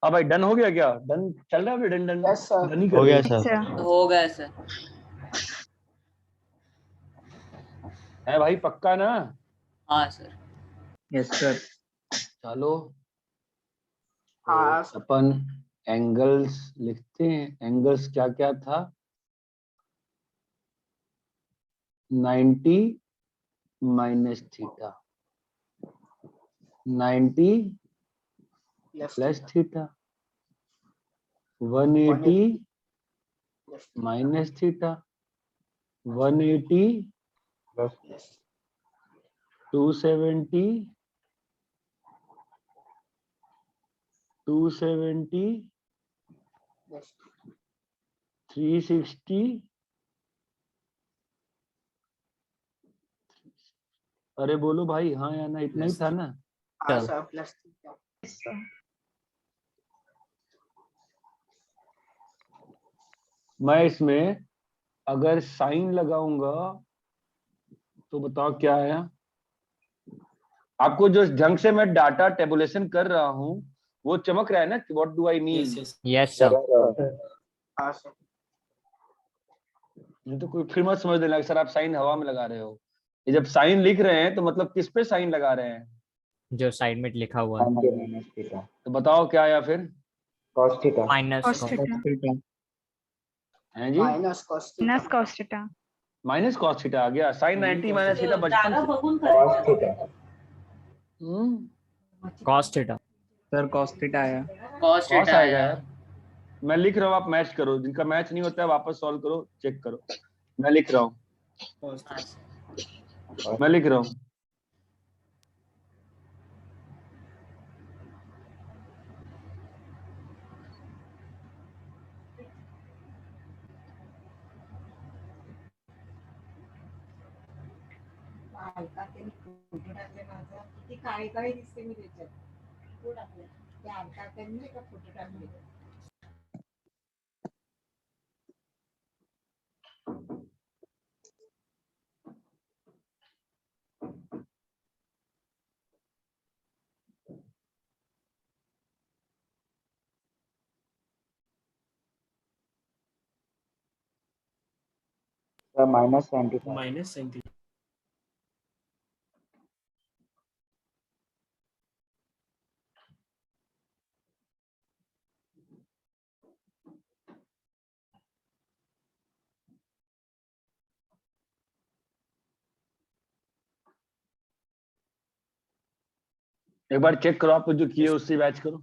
हाँ भाई डन हो गया क्या? डन चल रहा है done done? Yes, sir. Done ही हो कर गया रहे सर। सर हो गया सर। है भाई, पक्का ना? हाँ सर। Yes sir. चलो हाँ, तो अपन एंगल्स लिखते हैं। एंगल्स क्या क्या था? 90 minus theta, 90 yes, plus sir. Theta, 180 Yes, minus theta, 180 yes, 270 270 yes. 360। अरे बोलो भाई, हाँ या ना, इतना ही था ना? हाँ, sir. Plus theta. मैं इसमें अगर साइन लगाऊंगा तो बताओ क्या आया? आपको जो ढंग से मैं डाटा टेबुलेशन कर रहा हूं वो चमक रहा है ना? What do I mean? Yes sir. हाँ, sir. ये तो कोई फिर मत समझ लेना कि सर आप साइन हवा में लगा रहे हो। ये जब साइन लिख रहे हैं तो मतलब किस पे साइन लगा रहे हैं? जो साइड में लिखा हुआ है माइनस थीटा, तो बताओ क्या आया फिर? cos theta, minus cos theta हैं जी? Minus cos theta. Minus cos theta. Minus cos theta आ गया। साइन 90 माइनस थीटा बचपन से। cos theta, cos theta. Sir cos theta आया। कॉस कॉस थीटा आएगा आया। यार। मैं लिख रहा हूँ, आप मैच करो। जिनका मैच नहीं होता है वापस सॉल्व करो, चेक करो। मैं लिख रहा हूँ, हाँ सर। मैं लिख रहा हूँ। काळी काळी दिसते मी त्याच्यात फोटो टाकले ते आलता त्यांनी का फोटो टाकले minus 75, एक बार चेक करो, आप जो किए उससे मैच करो।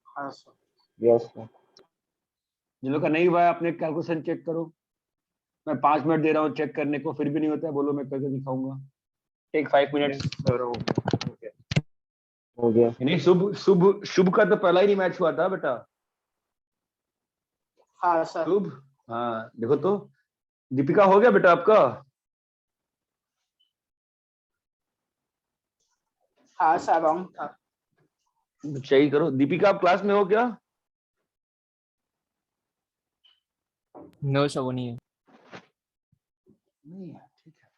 हाँ सर yes sir, जिन लोग का नहीं हुआ है अपने कैलकुलेशन चेक करो। मैं 5 मिनट दे रहा हूँ चेक करने को, फिर भी नहीं होता है बोलो, मैं करके दिखाऊंगा। Take 5 minutes. हो गया। नहीं, शुभ का तो पहला ही नहीं मैच हुआ था बेटा। हाँ सर। शुभ, हाँ देखो तो। दीपिका हो गया बेटा आपका? हाँ सर रॉन्ग था। सही करो। दीपिका आप क्लास में हो क्या? नो सर, वो नहीं है। नहीं है, ठीक है।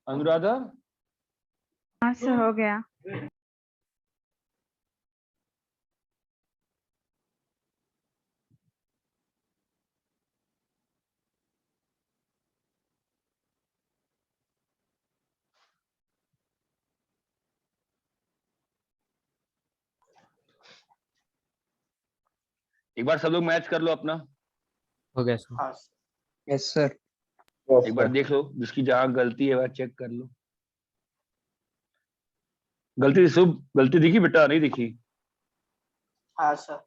अनुराधा, हाँ सर हो गया। एक बार सब लोग मैच कर लो अपना। हो गया सर। हाँ यस सर। एक बार देख लो, जिसकी जहां गलती है वह चेक कर लो। गलती दिखी बेटा? नहीं दिखी? हाँ सर।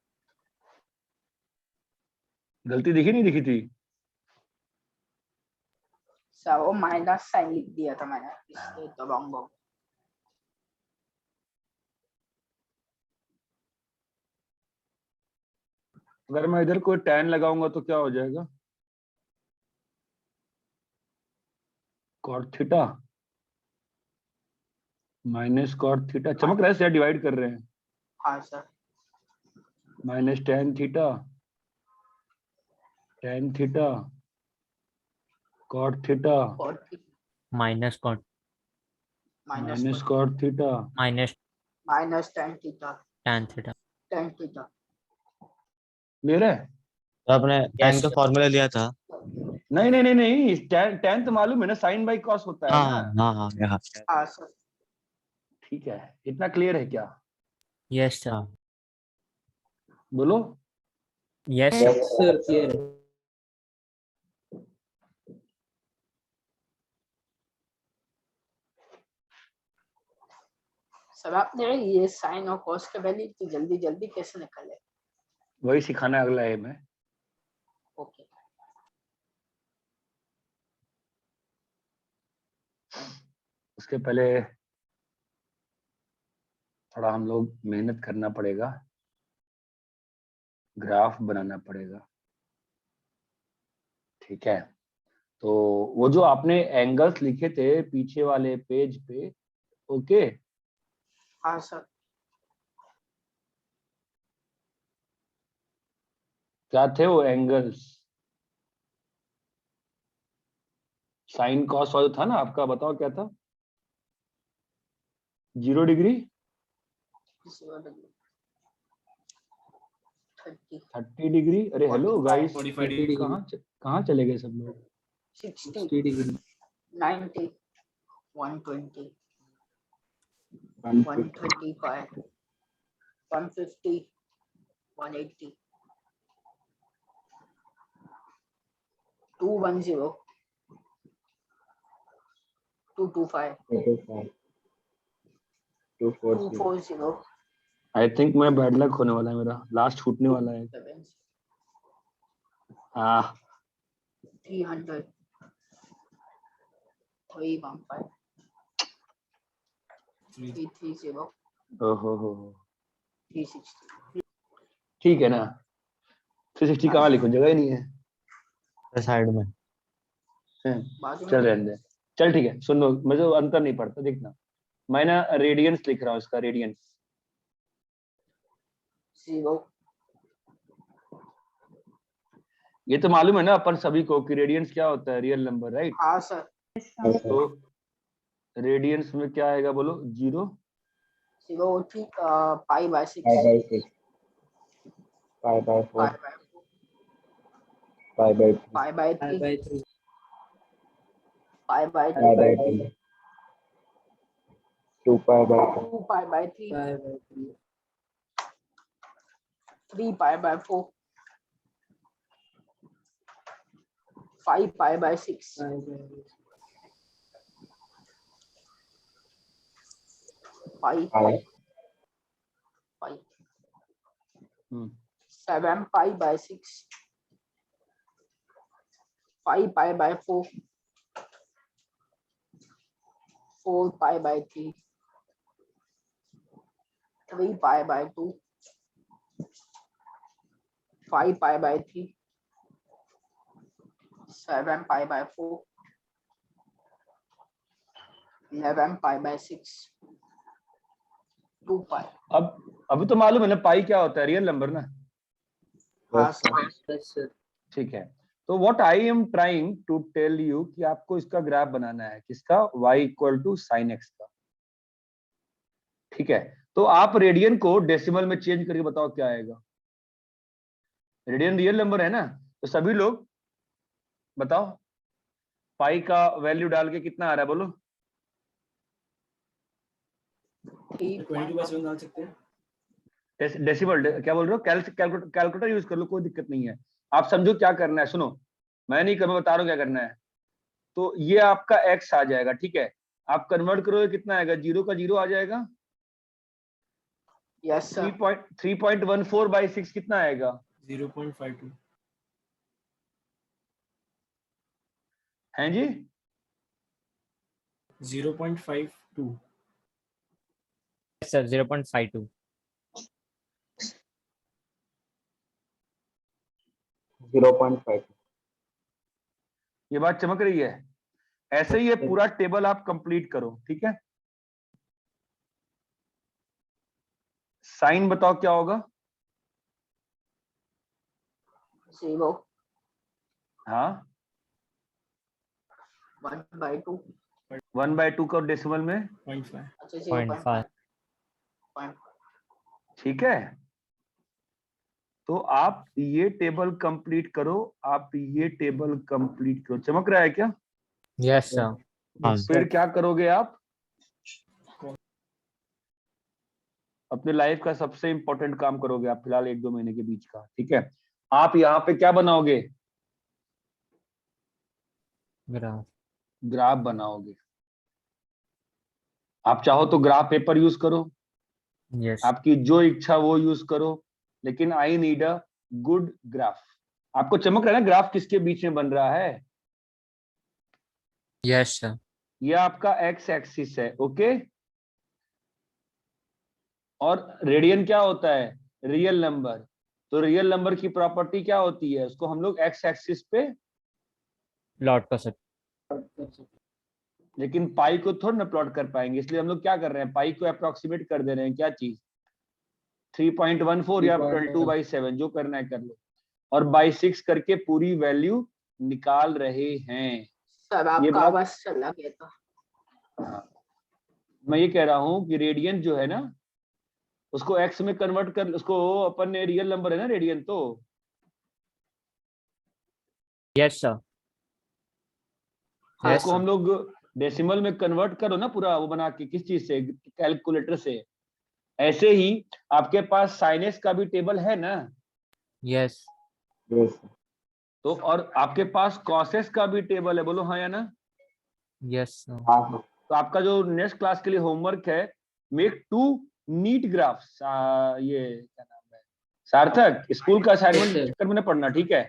गलती दिखी नहीं दिखी थी? सर वो माइनस साइन लिख दिया था मैंने, इसलिए तो रॉन्ग हो। अगर मैं इधर कोई tan लगाऊंगा तो क्या हो जाएगा? cot theta minus cot theta, चमक रहा है या डिवाइड कर रहे हैं? हाँ sir. Minus tan theta cot theta minus cot minus cot theta minus minus tan theta tan theta. Clear है? तो आपने tan का फॉर्मूला लिया था? नहीं, tan तो मालूम है ना, साइन बाई कॉस होता है हाँ ना। हाँ हाँ यहाँ। हाँ सर। ठीक है, इतना क्लियर है क्या? Yes sir. बोलो। यस Yes, sir, clear है। सर आपने ये साइन और कॉस के वैल्यू इतनी जल्दी जल्दी कैसे निकाले? वही सिखाना अगला है मैं। ओके। उसके पहले थोड़ा हम लोग मेहनत करना पड़ेगा, ग्राफ बनाना पड़ेगा। ठीक है, तो वो जो आपने एंगल्स लिखे थे पीछे वाले पेज पे, ओके? हाँ सर। क्या थे वो एंगल्स? साइन कॉस वाला था ना आपका, बताओ क्या था? 0 डिग्री, 30 डिग्री। अरे हेलो गाइस, 45 डिग्री, कहाँ चले गए सब लोग? 60 डिग्री, 90 120 125 150 180 210 225 240 आई थिंक मैं बैड लक होने वाला है, मेरा लास्ट छूटने वाला है। 7 हाँ 300 315 330 ओहो 360। ठीक है ना? 360 कहाँ लिखो, जगह ही नहीं है। साइड में। चल रहने दे, चल ठीक है। सुन लो, मुझे अंतर नहीं पड़ता, देखना। मैं ना रेडियंस लिख रहा हूँ, इसका रेडियंस। 0 ये तो मालूम है ना अपन सभी को कि रेडियंस क्या होता है, रियल नंबर, राइट? हाँ सर। तो रेडियंस में क्या आएगा बोलो? 0 pi by 6 pi by 4 pi by 3 5 by 3, pi by 2 pi by 3 2 pi by 2 2 pi by 3 5 by 3, 3 pi by 4 5 pi by 6 5 by 6, 5 5 5 hmm 7 pi by 6 5 pi by 4 4 pi by 3 3 pi by 2 5 pi by 3 7 pi by 4 11 pi by 6 2 pi। अब अभी तो मालूम है ना पाई क्या होता है, real number ना। हाँ सर। ठीक है, तो what I am trying to tell you कि आपको इसका ग्राफ बनाना है, किसका, y equal to sine x का। ठीक है, तो आप रेडियन को डेसिमल में चेंज करके बताओ क्या आएगा। रेडियन रियल नंबर है ना, तो सभी लोग बताओ पाई का वैल्यू डाल के कितना आ रहा है बोलो। 3 डाल सकते हैं। डेसिमल क्या बोल रहे हो, कैलकुलेटर यूज कर लो, कोई दिक्कत नहीं है। आप समझो क्या करना है, सुनो, मैं नहीं कर, मैं बता रहा हूँ क्या करना है। तो ये आपका x आ जाएगा, ठीक है, आप कन्वर्ट करोगे कितना आएगा, 0 का 0 आ जाएगा। Yes sir. 3.14 बाई 6 कितना आएगा, 0.52 हैं जी, 0.52 सर 0.52 0.5 ये बात चमक रही है। ऐसे ही ये पूरा टेबल आप कंप्लीट करो, ठीक है। साइन बताओ क्या होगा। 0 हाँ 1/2 1/2 का डेसिमल में 0.5 अच्छा 0.5 0.5 ठीक है। तो आप ये टेबल कंप्लीट करो, आप ये टेबल कंप्लीट करो। चमक रहा है क्या। Yes sir. हाँ फिर क्या करोगे आप, अपने लाइफ का सबसे इंपॉर्टेंट काम करोगे आप फिलहाल 1-2 महीने के बीच का, ठीक है। आप यहाँ पे क्या बनाओगे, ग्राफ ग्राफ बनाओगे। आप चाहो तो ग्राफ पेपर यूज करो, यस आपकी जो इच्छा वो यूज करो, लेकिन I need a good graph. आपको चमक रहा है ना ग्राफ किसके बीच में बन रहा है, यस सर। ये आपका एक्स एक्सिस है, ओके। और रेडियन क्या होता है, रियल नंबर। तो रियल नंबर की प्रॉपर्टी क्या होती है, उसको हम लोग एक्स एक्सिस पे, प्लॉट कर सकते। लेकिन पाई को थोड़ा ना प्लॉट कर पाएंगे, इसलिए हम लोग क्या कर रहे हैं, पाई को अप्रोक्सीमेट कर दे रहे हैं, क्या चीज 3.14 या 12/7, जो करना है कर लो, और बाई 6 करके पूरी वैल्यू निकाल रहे हैं। सर ये आपका बात आवाज चला गया था। मैं ये कह रहा हूं कि रेडियन जो है ना, उसको एक्स में कन्वर्ट कर, उसको अपन ने रियल नंबर है ना रेडियन, तो यस सर। हाँ उसको हम लोग डेसिमल में कन्वर्ट करो ना पूरा, वो बना के, किस चीज से, कैलकुलेटर से। ऐसे ही आपके पास साइनेस का भी टेबल है ना, यस yes तो और आपके पास कॉसेस का भी टेबल है, बोलो हाँ या ना। Yes sir. हाँ तो आपका जो नेक्स्ट क्लास के लिए होमवर्क है, मेक 2 नीट ग्राफ्स। ये क्या नाम है, सार्थक, स्कूल का असाइनमेंट चक्कर में ना पढ़ना, ठीक है।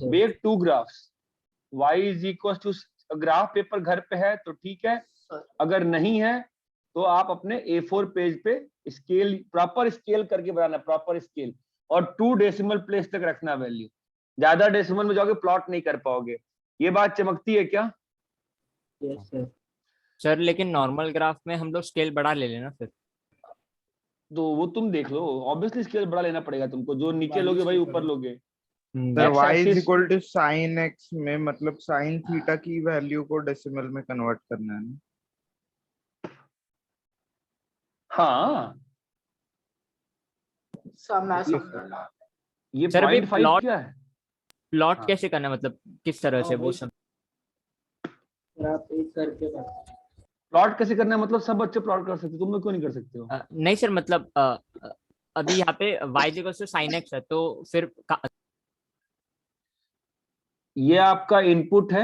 Make 2 graphs, y is equal to, graph paper घर पे है तो ठीक है, अगर नहीं है तो आप अपने A4 पेज पे स्केल, प्रॉपर स्केल करके बनाना, प्रॉपर स्केल, और 2 डेसिमल प्लेस तक रखना वैल्यू। ज्यादा डेसिमल में जाओगे प्लॉट नहीं कर पाओगे। ये बात चमकती है क्या। Yes sir. सर लेकिन नॉर्मल ग्राफ में हम लोग स्केल बढ़ा ले लेना फिर। तो वो तुम देख लो, ऑब्वियसली स्केल बड़ा लेना पड़ेगा तुमको, जो नीचे लोगे भाई ऊपर लोगे। Sir X y is axis- equal to sine x में मतलब साइन थीटा की वैल्यू को डेसिमल में कन्वर्ट करना है ना? हाँ सर मैं ये समझा। ये सर अभी 0.5 प्लॉट, क्या है, प्लॉट हाँ। कैसे करना है, मतलब किस तरह से वो सब। आप एक करके प्लॉट कैसे करना है, मतलब सब बच्चे प्लॉट कर सकते हो, तुम लोग क्यों नहीं कर सकते हो। नहीं सर, मतलब अभी यहाँ पे y equal to sine x है, तो फिर ये आपका इनपुट है,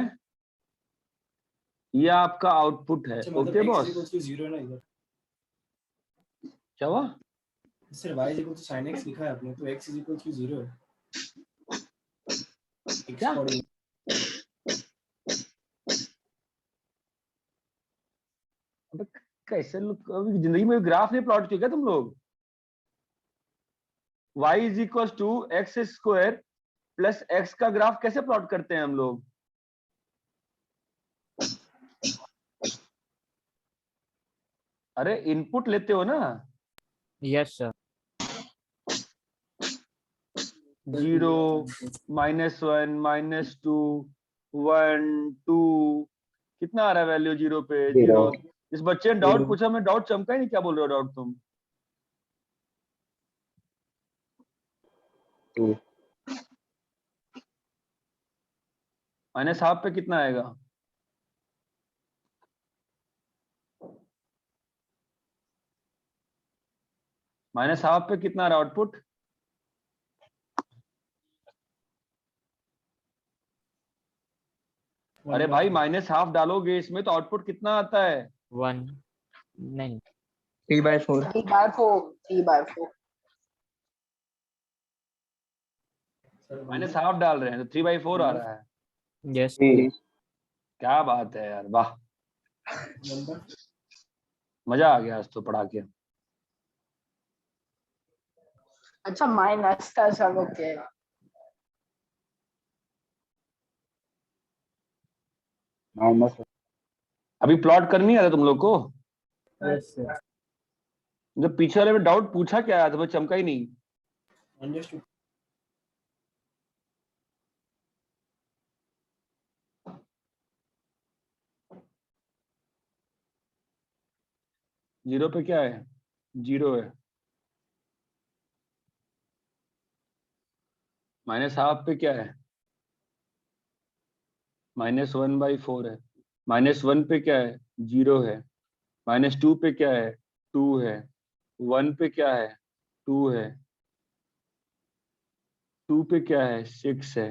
ये आपका आउटपुट है, ओके बॉस। 0 है ना इधर। क्या हुआ? Sir y equal to sin x लिखा है आपने, तो x इक्वल टू 0 है। क्या? अबे कैसे लोग अभी जिंदगी में ग्राफ नहीं प्लॉट किया क्या तुम लोग? y is equal to x square plus x का ग्राफ कैसे प्लॉट करते हैं हम लोग? अरे इनपुट लेते हो ना? Yes sir. 0 -1 -2 1 2 कितना आ रहा है वैल्यू 0 पे? 0। इस बच्चे ने डाउट पूछा, मैं डाउट चमका ही नहीं। क्या बोल रहे हो डाउट तुम? 2 -1/2 पे कितना आएगा? -1/2 पे कितना आ रहा आउटपुट? अरे भाई -1/2 डालोगे इसमें तो आउटपुट कितना आता है? 1 नहीं 3/4 3/4 -1/2 डाल रहे हैं तो 3/4 आ रहा है। यस। क्या बात है यार, वाह, मजा आ गया आज तो पढ़ा के। अच्छा माइनस का सब ओके। माइनस अभी प्लॉट करनी है तुम लोग को? Yes sir. जब पीछे वाले में डाउट पूछा क्या आया, तुम्हें चमका ही नहीं। अंडरस्टूड। 0 पे क्या है? 0 है। -1/2 पे क्या है? -1/4 है। -1 पे क्या है? 0 है। -2 पे क्या है? 2 है। 1 पे क्या है? 2 है। 2 पे क्या है? 6 है।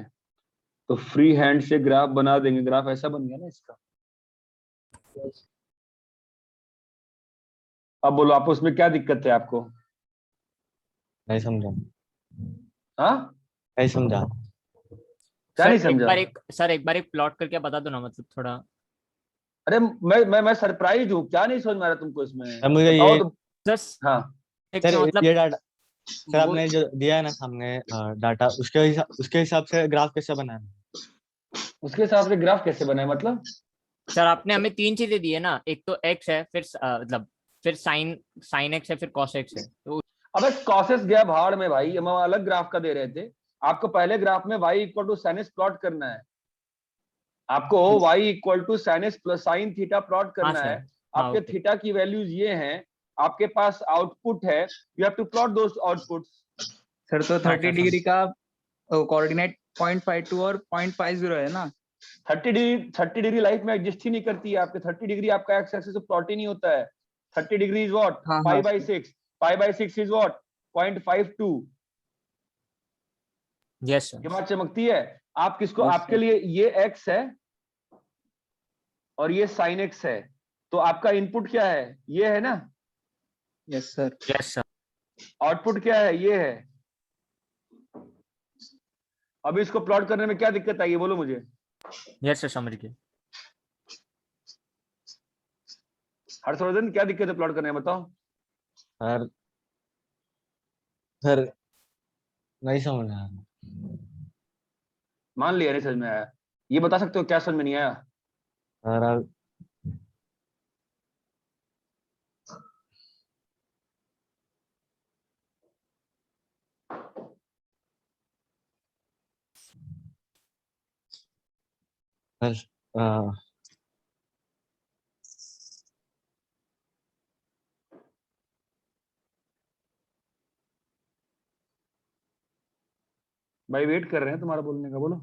तो फ्री हैंड से ग्राफ बना देंगे। ग्राफ ऐसा बन गया ना इसका। अब बोलो आप उसमें क्या दिक्कत है आपको? नहीं समझा। हाँ, नहीं समझा। क्या नहीं समझा? एक बार एक प्लॉट करके बता दो ना, मतलब थोड़ा। अरे मैं सरप्राइज हूँ। क्या नहीं समझ में आ रहा तुमको इसमें? सर मुझे बताओ ये तो। जस्ट हाँ सर मतलब ये डाटा सर आपने जो दिया है ना सामने डाटा, उसके हिसाब से ग्राफ कैसे बनाना है? उसके हिसाब से ग्राफ कैसे बनाए मतलब? सर आपने हमें 3 चीजें दी है ना, एक तो x है, फिर मतलब फिर साइन x है, फिर cos x है। तो अबे कॉसेस गया भाड़ में भाई, हम अलग ग्राफ का दे रहे थे आपको। पहले ग्राफ में y equal to sin x plot करना है आपको। y equal to sin x plus sin theta plot करना है। आपके थीटा की वैल्यूज ये हैं, आपके पास आउटपुट है, you have to plot those outputs. Sir तो 30 डिग्री का कोऑर्डिनेट 0.52 और 0.50 है ना। 30 डिग्री लाइफ में एग्जिस्ट ही नहीं करती है। आपके 30 डिग्री आपका एक्स एक्सिस प्लॉट ही नहीं होता है। 30 degree is what? π/6। π/6 is what? 0.52। Yes sir. ये बात चमकती है। आप किसको? आपके लिए ये x है और ये sin x है, तो आपका इनपुट क्या है? ये है ना? Yes sir. Yes sir. Output क्या है? ये है। अभी इसको प्लॉट करने में क्या दिक्कत आई है बोलो मुझे? यस सर समझ गए। हर्षवर्धन क्या दिक्कत है प्लॉट करने में बताओ? सर नहीं समझ आया। मान लिया नहीं समझ में आया। ये बता सकते हो क्या समझ में नहीं आया? सर भाई वेट कर रहे हैं तुम्हारा बोलने का, बोलो।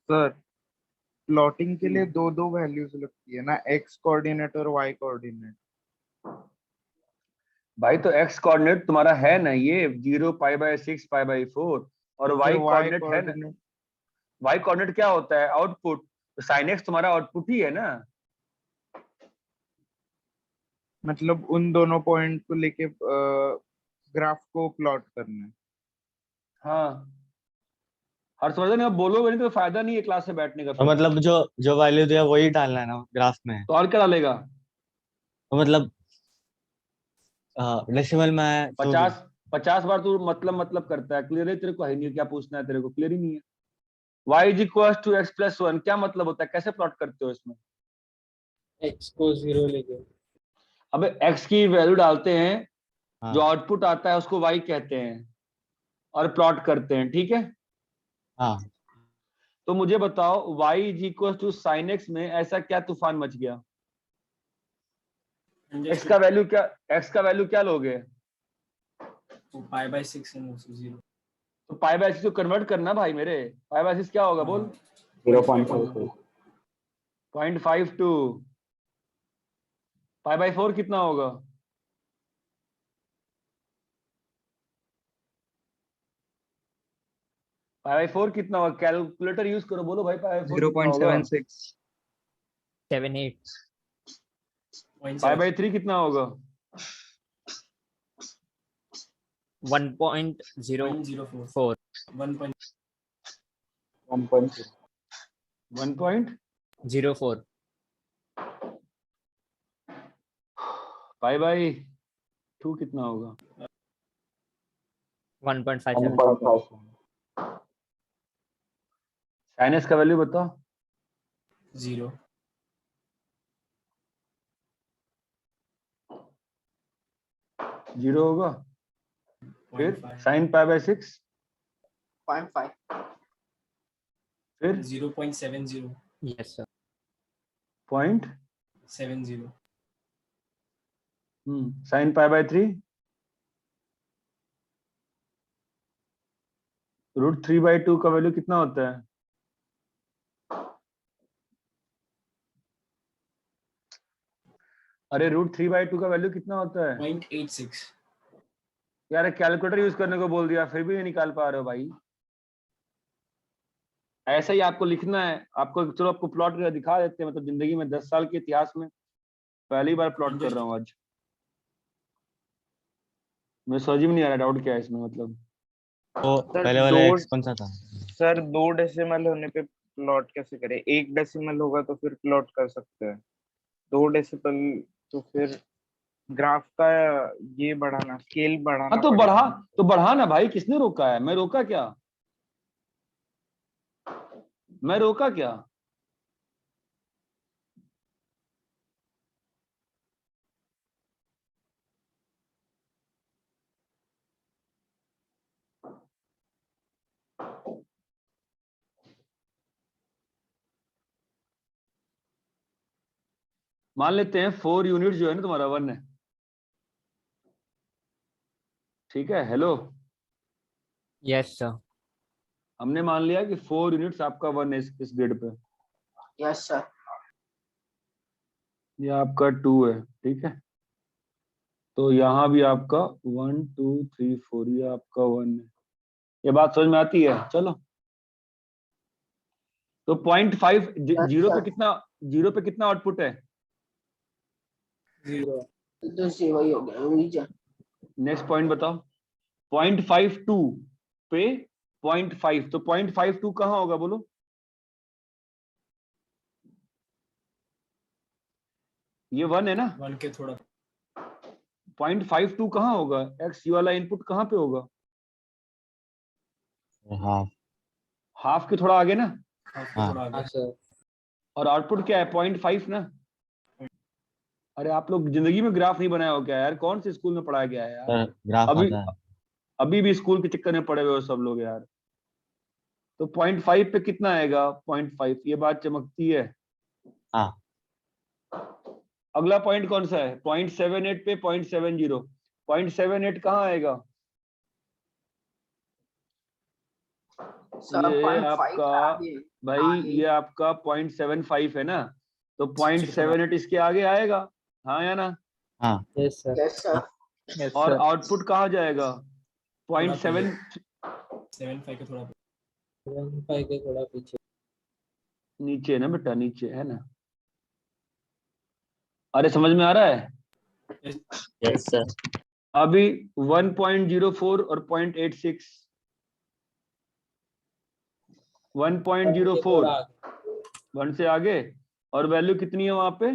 सर प्लॉटिंग के लिए दो वैल्यूज लगती है ना, x कोऑर्डिनेट और y कोऑर्डिनेट। भाई तो x कोऑर्डिनेट तुम्हारा है ना ये 0 π/6 π/4 और y कोऑर्डिनेट है ना। y कोऑर्डिनेट क्या होता है? आउटपुट। तो साइन एक्स तुम्हारा आउटपुट ही है ना। मतलब उन दोनों पॉइंट को लेके ग्राफ को प्लॉट करना है। हाँ हर्षवर्धन, अब बोलोगे नहीं तो फायदा नहीं है क्लास में बैठने का तो फिर। मतलब जो जो वैल्यू दिया वही डालना है ना ग्राफ में। तो और क्या डालेगा? तो मतलब डेसिमल में तो 50 बार तू मतलब करता है। क्लियर है तेरे को? है नहीं, क्या पूछना है तेरे को? क्लियर ही नहीं है। y is equal to x plus 1 क्या मतलब होता है? कैसे प्लॉट करते हो इसमें? x को 0 लेके। अब x की वैल्यू डालते हैं, हाँ जो आउटपुट आता है उसको y कहते हैं और प्लॉट करते हैं, ठीक है। हाँ तो मुझे बताओ y is equal to sine x में ऐसा क्या तूफान मच गया? x का वैल्यू क्या लोगे? Pi by 6 and also 0. तो पाई बाय 6 को कन्वर्ट करना भाई मेरे। पाई बाय 6 क्या होगा बोल? 0.52. 0.52। पाई बाय 4 कितना होगा? पाई बाय 4 कितना होगा? कैलकुलेटर यूज करो, बोलो भाई पाई बाय 4 कितना होगा? 0.76 7-8 पाई बाय 3 कितना होगा? 1.04 1.04. 1.04 पाई बाय 2 कितना होगा? 1.57 साइनस का वैल्यू बताओ। 0. जीरो होगा। फिर 0.5. साइन पाई बाय 6 0.5 फिर 0.70. yes sir point 70. Sine pi by 3 √3/2 का वैल्यू कितना होता है? अरे √3/2 का वैल्यू कितना होता है? 0.86. यार कैलकुलेटर यूज करने को बोल दिया फिर भी नहीं निकाल पा रहे हो भाई। ऐसा ही आपको लिखना है। आपको चलो आपको प्लॉट करके दिखा देते हैं। मतलब जिंदगी में 10 साल के इतिहास में पहली बार प्लॉट कर रहा हूँ आज। मुझे समझ में नहीं आ रहा डाउट क्या है इसमें मतलब। तो सर पहले वाला दो x कौन सा था? सर 2 डेसिमल होने पे प्लॉट कैसे करें? 1 डेसिमल होगा तो फिर प्लॉट कर सकते हैं। 2 डेसिमल तो फिर ग्राफ का ये बढ़ाना, स्केल बढ़ाना हाँ तो पड़ेगा। बढ़ा ना भाई। किसने रोका है? मैं रोका क्या? मैं रोका क्या? मान लेते हैं 4 यूनिट जो है ना तुम्हारा 1 है, ठीक है। हेलो, yes sir हमने मान लिया कि 4 यूनिट्स आपका 1 है इस ग्रिड पे। यस सर ये आपका 2 है, ठीक है। तो यहाँ भी आपका 1 2 3 4 ये आपका 1 है। ये बात समझ में आती है? चलो तो 0.5 जीरो पे कितना आउटपुट है? 0. तो 0 ही हो गया वही जा। नेक्स्ट पॉइंट बताओ। 0.52 पे 0.5 तो 0.52 कहाँ होगा बोलो? ये 1 है ना। 1 के थोड़ा 0.52 कहाँ होगा? एक्स वाला इनपुट कहाँ पे होगा? हाँ हाफ के थोड़ा आगे ना। हाफ के हाँ। थोड़ा आगे. हाँ सर और आउटपुट क्या है? 0.5 ना। अरे आप लोग जिंदगी में ग्राफ नहीं बनाया हो क्या यार? कौन से स्कूल में पढ़ाया गया है यार? सर ग्राफ अभी आता है। अभी भी स्कूल के चक्कर में पड़े हुए हो सब लोग यार। तो 0.5 पे कितना आएगा? 0.5 ये बात चमकती है। हाँ अगला पॉइंट कौन सा है? 0.78 पे 0.70 0.78 कहाँ आएगा? सर ये 0.5 आपका आगे भाई आगे। ये आपका 0.75 है ना। तो थोड़ा 0.78 इसके आगे आएगा, हाँ या ना? हाँ yes sir yes sir yes और sir आउटपुट कहाँ जाएगा? 0.7 75 के थोड़ा 1.5 के थोड़ा पीछे नीचे है ना बेटा, नीचे है ना। अरे समझ में आ रहा है? Yes sir. अभी 1.04 और 0.86, 1.04 1 से आगे, और वैल्यू कितनी है वहां पे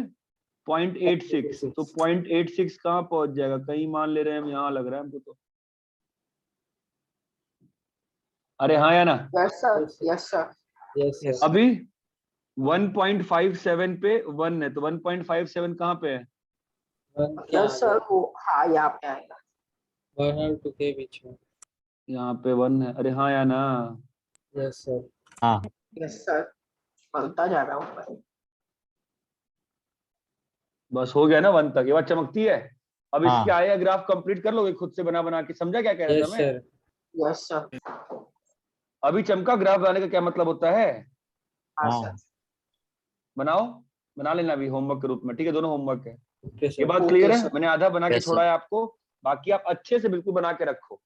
0.86, तो 0.86 कहाँ पहुंच जाएगा? कहीं मान ले रहे हैं हम, यहाँ लग रहा है हमको तो। अरे हाँ या ना? Yes sir, yes sir, yes sir. अभी 1.57 पे 1 है, तो 1.57 कहाँ पे है? यस सर, वो हाँ यहाँ पे आएगा। 1 और 2 के बीच में। यहाँ पे 1 है। अरे हाँ या ना? Yes sir. हाँ यस सर, बढ़ता जा रहा हूँ ऊपर। बस हो गया ना 1 तक? ये बात चमकती है। अब हाँ। इसके आया ग्राफ कंप्लीट कर लोगे खुद से बना बना के? समझा क्या कह रहा था यस मैं? सर। यस सर, अभी चमका ग्राफ बनाने का क्या मतलब होता है? हाँ हाँ। सर, बनाओ, बना लेना अभी होमवर्क के रूप में, ठीक है? दोनों होमवर्क है। ओके ये सर। बात ओके क्लियर है? सर। मैंने आधा बना के Yes, छोड़ा है आपको, बाकी आप अच्छे से बिल्कुल बना के रखो,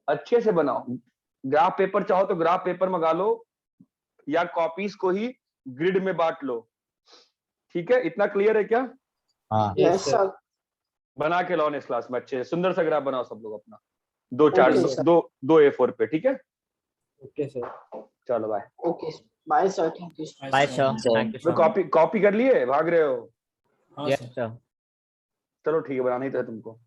अच्छे से बनाओ। ग्राफ पेपर चाहो तो ग्राफ पेपर मंगा लो, या कॉपीज को ही ग्रिड में बांट लो, ठीक है? इतना क्लियर है क्या? हाँ यस सर, बना के लाओ इस क्लास में अच्छे से, सुंदर सा ग्राफ बनाओ सब लोग अपना, 2-4 ओके सर। 2 A4 पे, ठीक है? Okay sir. चलो bye. Okay, bye sir, thank you. Bye sir, thank you sir. Copy कर लिए? भाग रहे हो? हाँ यस सर। सर। चलो ठीक है, बनाना ही तो है तुमको।